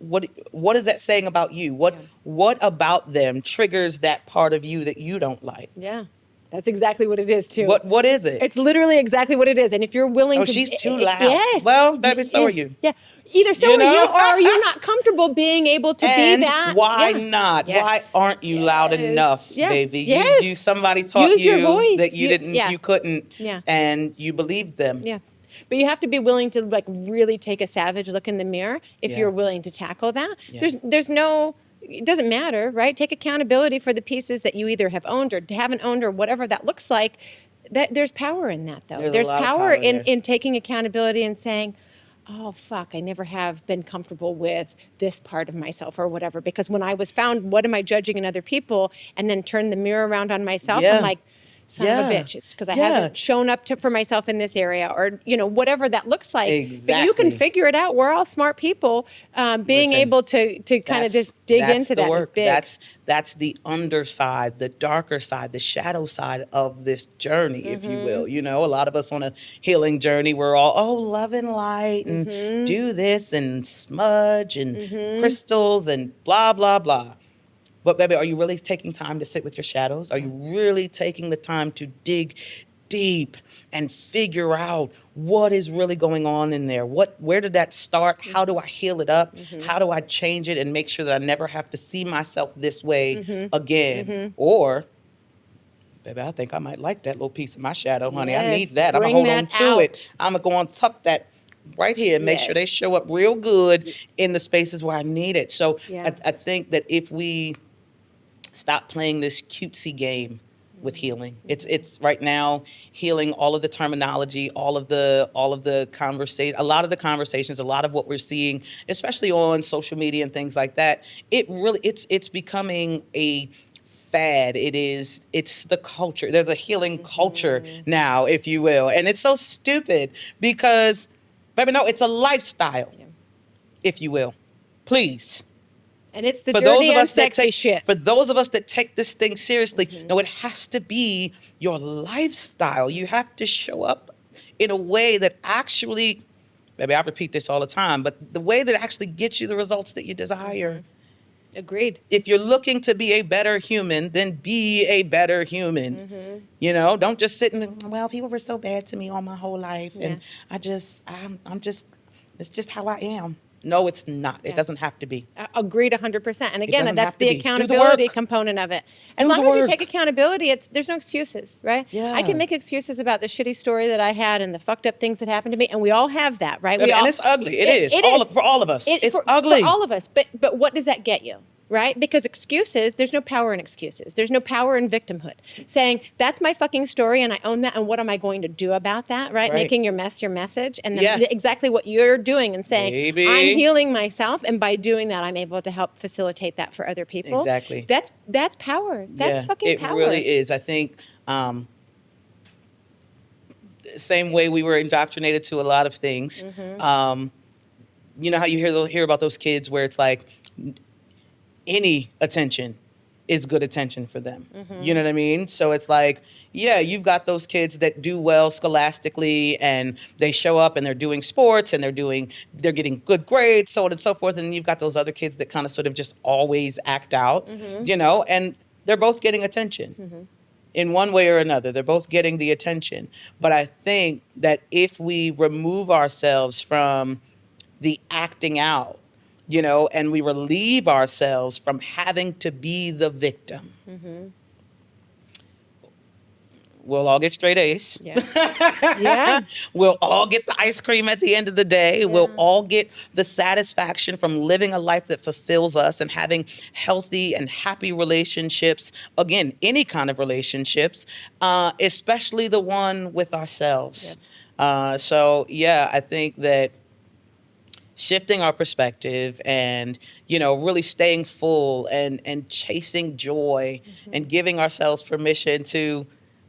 What is that saying about you? What about them triggers that part of you that you don't like? Yeah. That's exactly what it is, too. What is it? It's literally exactly what it is. And if you're willing to... Oh, she's too loud. Yes. Well, baby, so are you. Yeah. Either so are you, or are you not comfortable being able to be that? Why not? Yes. Why aren't you loud enough, baby? Yes. Somebody taught Use you your voice. that you couldn't, and you believed them. Yeah. But you have to be willing to really take a savage look in the mirror if you're willing to tackle that. Yeah. There's no... It doesn't matter, right? Take accountability for the pieces that you either have owned or haven't owned or whatever that looks like. There's power in that, though. There's power in taking accountability and saying, oh, fuck, I never have been comfortable with this part of myself or whatever. Because when I was found, what am I judging in other people? And then turn the mirror around on myself, I'm like, son of a bitch. It's because I haven't shown up for myself in this area or, whatever that looks like. Exactly. But you can figure it out. We're all smart people. Being able to kind of just dig into that is big. That's the underside, the darker side, the shadow side of this journey, if you will. A lot of us on a healing journey, we're all, love and light and do this and smudge and crystals and blah, blah, blah. But baby, are you really taking time to sit with your shadows? Are you really taking the time to dig deep and figure out what is really going on in there? Where did that start? How do I heal it up? How do I change it and make sure that I never have to see myself this way again? Or, baby, I think I might like that little piece of my shadow, honey. Yes, I need that. I'm going to hold on to it. I'm going to go and tuck that right here and make sure they show up real good in the spaces where I need it. So I think that if we stop playing this cutesy game with healing. It's right now healing, all of the terminology, all of the conversation, a lot of the conversations, a lot of what we're seeing, especially on social media and things like that. It's becoming a fad. It's the culture. There's a healing culture now, if you will. And it's so stupid because, baby, no, it's a lifestyle, if you will. Please. And it's the dirty and sexy shit. For those of us that take this thing seriously, no, it has to be your lifestyle. You have to show up in a way that actually, maybe I repeat this all the time, but the way that actually gets you the results that you desire. Agreed. If you're looking to be a better human, then be a better human. Don't just sit and, well, people were so bad to me all my whole life. And it's just how I am. No, it's not. It doesn't have to be. Agreed 100%. And again, that's the accountability component of it. As long as you take accountability, there's no excuses, right? Yeah. I can make excuses about the shitty story that I had and the fucked up things that happened to me, and we all have that, right? And it's ugly. It is. For all of us. It's ugly. For all of us. But what does that get you? Right? Because excuses, there's no power in excuses. There's no power in victimhood. Saying, that's my fucking story and I own that and what am I going to do about that, right? Making your mess your message. And then exactly what you're doing and saying, I'm healing myself and by doing that, I'm able to help facilitate that for other people. Exactly. That's power. That's fucking power. It really is. I think same way we were indoctrinated to a lot of things. you know how you hear about those kids where it's like any attention is good attention for them. You know what I mean? So it's like, yeah, you've got those kids that do well scholastically and they show up and they're doing sports and they're getting good grades, so on and so forth. And you've got those other kids that kind of sort of just always act out, you know, and they're both getting attention. In one way or another, they're both getting the attention. But I think that if we remove ourselves from the acting out, you know, and we relieve ourselves from having to be the victim, we'll all get straight A's. Yeah. Yeah. We'll all get the ice cream at the end of the day. We'll all get the satisfaction from living a life that fulfills us and having healthy and happy relationships. Again, any kind of relationships, especially the one with ourselves. So, yeah, I think that shifting our perspective and, you know, really staying full and chasing joy and giving ourselves permission to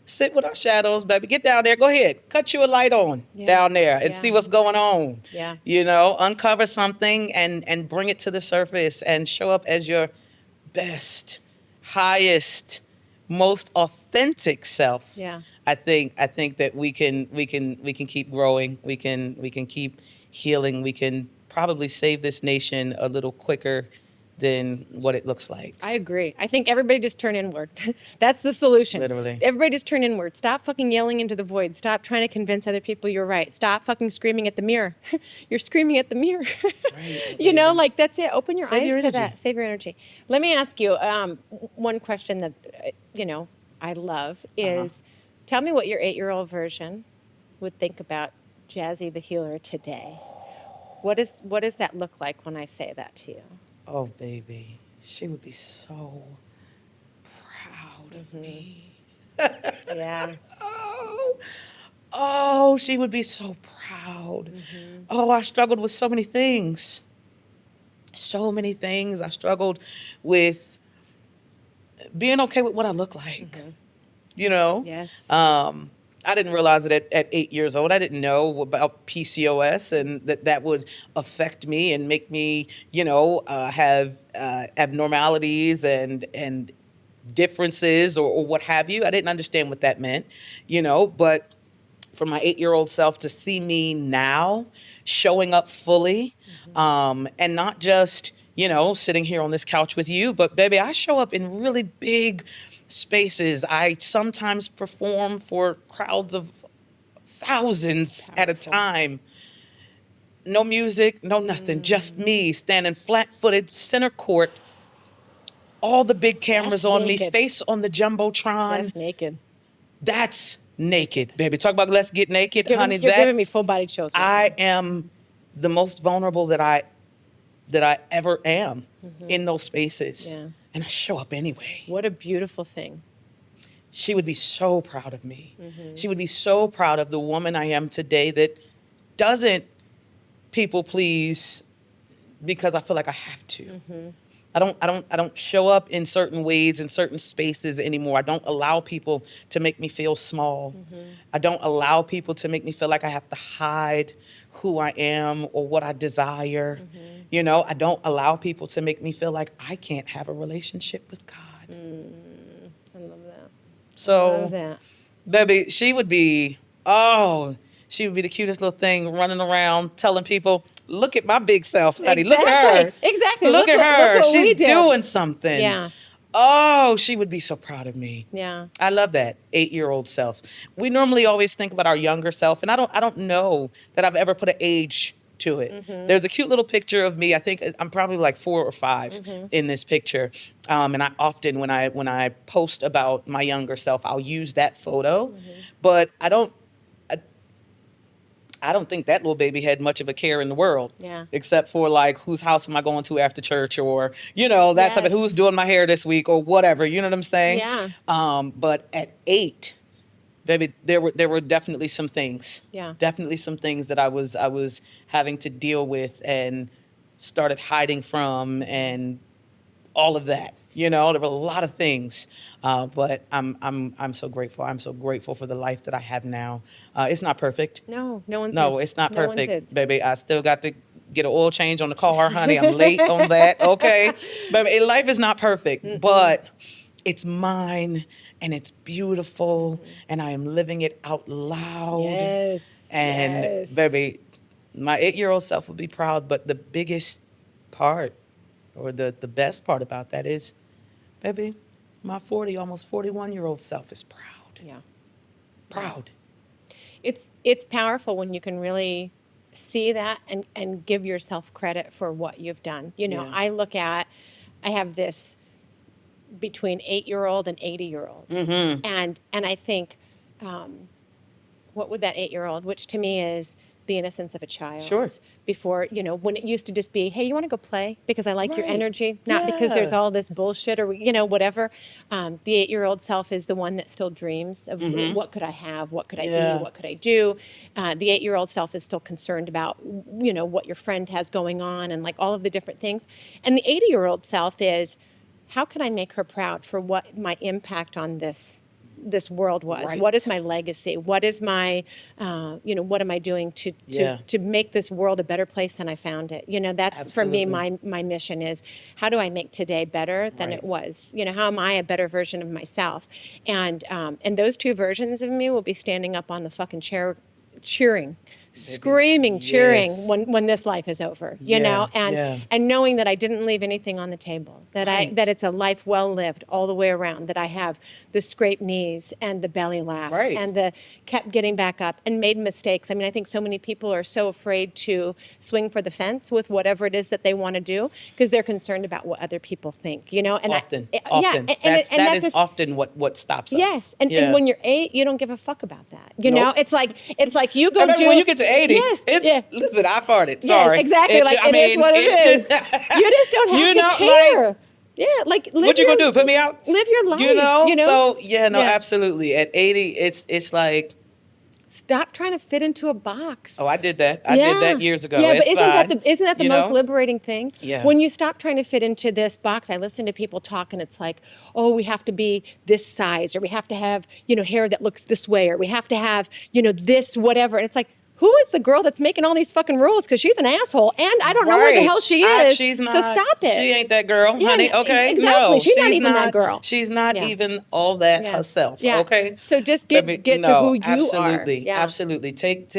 sit with our shadows, baby. Get down there. Go ahead. Cut you a light on down there and see what's going on. Yeah. You know, uncover something and bring it to the surface and show up as your best, highest, most authentic self. Yeah. I think that we can keep growing. We can keep healing. We can probably save this nation a little quicker than what it looks like. I agree. I think everybody just turn inward. That's the solution. Literally. Everybody just turn inward. Stop fucking yelling into the void. Stop trying to convince other people you're right. Stop fucking screaming at the mirror. You're screaming at the mirror. Right, you know, like that's it. Open your Save eyes your to energy. that. Save your energy. Let me ask you one question that, you know, I love is tell me what your 8-year-old version would think about Jazzy the Healer today. What does that look like when I say that to you? Oh, baby, she would be so proud of me. Yeah. Oh, she would be so proud. Oh, I struggled with so many things. So many things. I struggled with being okay with what I look like. You know? Yes. I didn't realize it at 8 years old. I didn't know about PCOS and that would affect me and make me, you know, have abnormalities and differences or what have you. I didn't understand what that meant, you know, but for my 8-year-old self to see me now showing up fully and not just, you know, sitting here on this couch with you, but baby, I show up in really big spaces. I sometimes perform for crowds of thousands at a time. No music, no nothing, just me standing flat-footed, center court, all the big cameras That's on me, naked. face on the Jumbotron. That's naked. That's naked, baby. Talk about let's get naked, You're honey. giving me full body chills. I am the most vulnerable that I ever am in those spaces. Yeah. And I show up anyway. What a beautiful thing. She would be so proud of me. She would be so proud of the woman I am today that doesn't people please because I feel like I have to. I don't show up in certain ways in certain spaces anymore. I don't allow people to make me feel small. I don't allow people to make me feel like I have to hide who I am or what I desire. You know, I don't allow people to make me feel like I can't have a relationship with God. I love that. So, I love that. baby, she would be the cutest little thing running around telling people, look at my big self, honey. Look at her. Exactly. Look at her. Look what we She's did. doing something. Yeah. Oh, she would be so proud of me. Yeah. I love that 8-year-old self. We normally always think about our younger self, and I don't know that I've ever put an age to it. There's a cute little picture of me. I think I'm probably like 4 or 5 in this picture. And I often, when I post about my younger self, I'll use that photo. But I don't think that little baby had much of a care in the world. Yeah. Except for like, whose house am I going to after church, or, you know, that type of, Yes. who's doing my hair this week or whatever. You know what I'm saying? Yeah. But at 8, baby, there were definitely some things. Yeah. Definitely some things that I was having to deal with and started hiding from and all of that. You know, there were a lot of things, but I'm so grateful. I'm so grateful for the life that I have now. It's not perfect. No one's No, it's not No one's perfect, is. baby. I still got the get an oil change on the car, honey. I'm late on that, okay? But life is not perfect, but it's mine and it's beautiful and I am living it out loud. Yes. And yes. baby, my 8-year-old self would be proud, but the biggest part or the best part about that is, baby, my 40, almost 41-year-old self is proud. Yeah. Proud. It's powerful when you can really see that and give yourself credit for what you've done. You know, Yeah. I have this between 8-year-old and 80-year-old. And I think, what would that 8-year-old, which to me is the innocence of a child. Sure. Before, you know, when it used to just be, hey, you want to go play because I like your Right. energy, not because there's all this bullshit or, you know, whatever. The 8-year-old self is the one that still dreams of what could I have, what could I Yeah. be, what could I do. The 8-year-old self is still concerned about, you know, what your friend has going on and like all of the different things. And the 80-year-old self is, how can I make her proud for what my impact on this world was? Right. What is my legacy? What is my, you know, what am I doing to make this world a better place than I found it? You know, that's for me, my mission is, how do I make today better than it was? You know, how am I a better version of myself? And those two versions of me will be standing up on the fucking chair, cheering, screaming, cheering when this life is over, you know, and knowing that I didn't leave anything on the table, that that it's a life well lived all the way around, that I have the scraped knees and the belly laughs and the kept getting back up and made mistakes. I mean, I think so many people are so afraid to swing for the fence with whatever it is that they want to do because they're concerned about what other people think, you know. And often. That is often what stops us. Yes, and when you're 8, you don't give a fuck about that. You know, it's like you go do. When you get to 80, listen, I farted. Sorry. Yeah, exactly. It is what it is. You just don't have to care. Like what you gonna do? Put me out? Live your life. You know. So Yeah. absolutely. At 80, it's like, stop trying to fit into a box. oh, I did that. I did that years ago. Yeah, but it's isn't that the most liberating thing? Yeah. When you stop trying to fit into this box, I listen to people talk and it's like, oh, we have to be this size, or we have to have, you know, hair that looks this way, or we have to have, you know, this, whatever. And it's like, who is the girl that's making all these fucking rules? Because she's an asshole, and I don't know where the hell she is. She's not, so stop it. She ain't that girl, honey. Okay, exactly. No, she's not even that girl. She's not even all that herself. Yeah. Okay. So just get to who you absolutely, are. Yeah. Absolutely. Take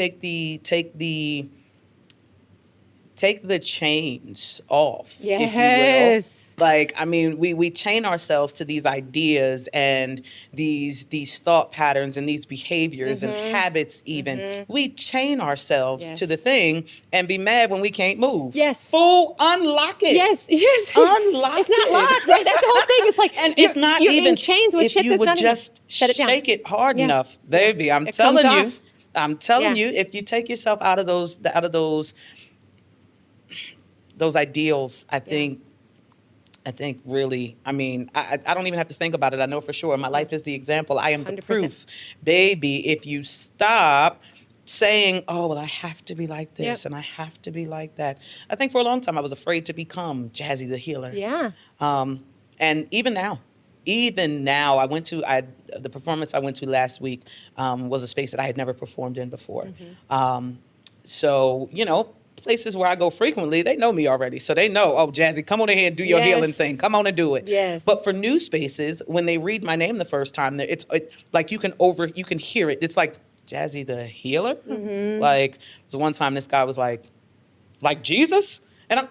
the chains off, if you will. Like, I mean, we chain ourselves to these ideas and these thought patterns and these behaviors and habits even. We chain ourselves to the thing and be mad when we can't move. Yes. Fool, unlock it. Yes. Unlock it. It's not locked, right? That's the whole thing. It's like, and it's not you're even in chains with shit that's not just shut it down. shake it hard enough, baby. I'm It telling comes you. off. I'm telling you, if you take yourself out of those ideals, I think really, I mean, I don't even have to think about it. I know for sure. My life is the example. I am the 100%. proof. Baby, if you stop saying, oh, well, I have to be like this and I have to be like that. I think for a long time I was afraid to become Jazzy the Healer. Yeah. And even now, the performance I went to last week was a space that I had never performed in before. So, you know, places where I go frequently, they know me already. So they know, oh, Jazzy, come on ahead, do your healing thing. Come on and do it. Yes. But for new spaces, when they read my name the first time, it's like you can hear it. It's like, Jazzy the Healer? Like, so one time this guy was like Jesus? And I'm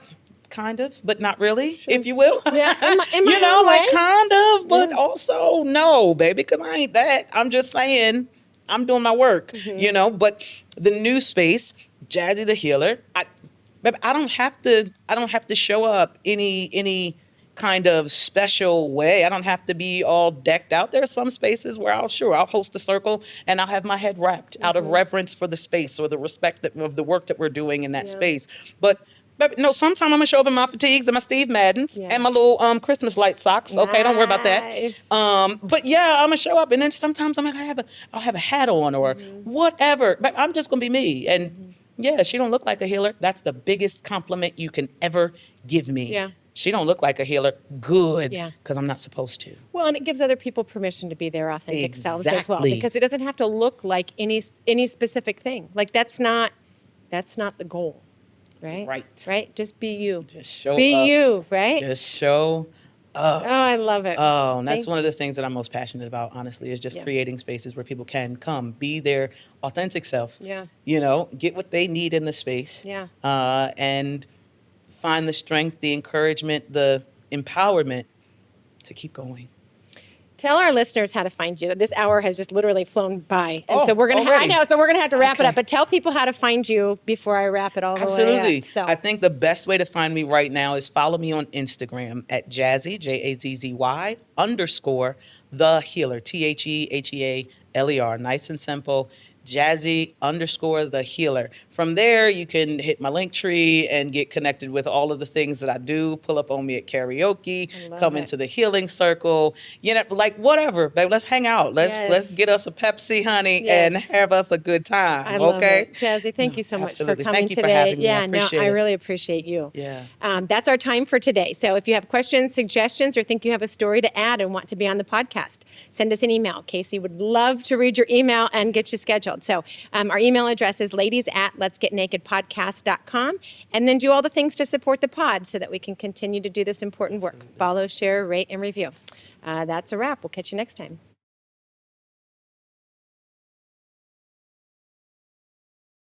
kind of, but not really, if you will. Yeah. Am I you know, like way? kind of, but also no, baby, because I ain't that. I'm just saying I'm doing my work, you know, but the new space, Jazzy the Healer, I don't have to show up any kind of special way. I don't have to be all decked out. There are some spaces where I'll host a circle and I'll have my head wrapped out of reverence for the space or the respect of the work that we're doing in that space. But no, sometimes I'm gonna show up in my fatigues and my Steve Maddens and my little Christmas light socks. Okay, don't worry about that. But yeah, I'm gonna show up, and then sometimes I'll have a hat on or whatever. But I'm just gonna be me. And yeah, she don't look like a healer. That's the biggest compliment you can ever give me. Yeah. She don't look like a healer. Good. Yeah. Because I'm not supposed to. Well, and it gives other people permission to be their authentic selves as well, because it doesn't have to look like any specific thing. Like that's not the goal. Right. Just be you. Just show be up. you, right? Just show up. Oh, I love it. Oh, and that's one of the things that I'm most passionate about, honestly, is just creating spaces where people can come, be their authentic self. Yeah. You know, get what they need in the space. Yeah. And find the strength, the encouragement, the empowerment to keep going. Tell our listeners how to find you. This hour has just literally flown by. And Oh, so we're going to, already? so we're going to have to wrap it Okay. up, but tell people how to find you before I wrap it all the way Absolutely. up. So I think the best way to find me right now is follow me on Instagram at Jazzy, Jazzy _ The Healer, TheHealer. Nice and simple. Jazzy _ The Healer. From there, you can hit my link tree and get connected with all of the things that I do. Pull up on me at karaoke, come into the healing circle, you know, like whatever, babe. Let's hang out. Let's get us a Pepsi, honey, and have us a good time. I love okay, it. Jazzy, thank you so much for absolutely. coming Thank you today. for having me. Yeah, I appreciate I it. really appreciate you. Yeah. That's our time for today. So if you have questions, suggestions, or think you have a story to add and want to be on the podcast, send us an email. Casey would love to read your email and get you scheduled. So our email address is ladies@letsgetnakedpodcast.com. And then do all the things to support the pod so that we can continue to do this important work. Follow, share, rate, and review. That's a wrap. We'll catch you next time.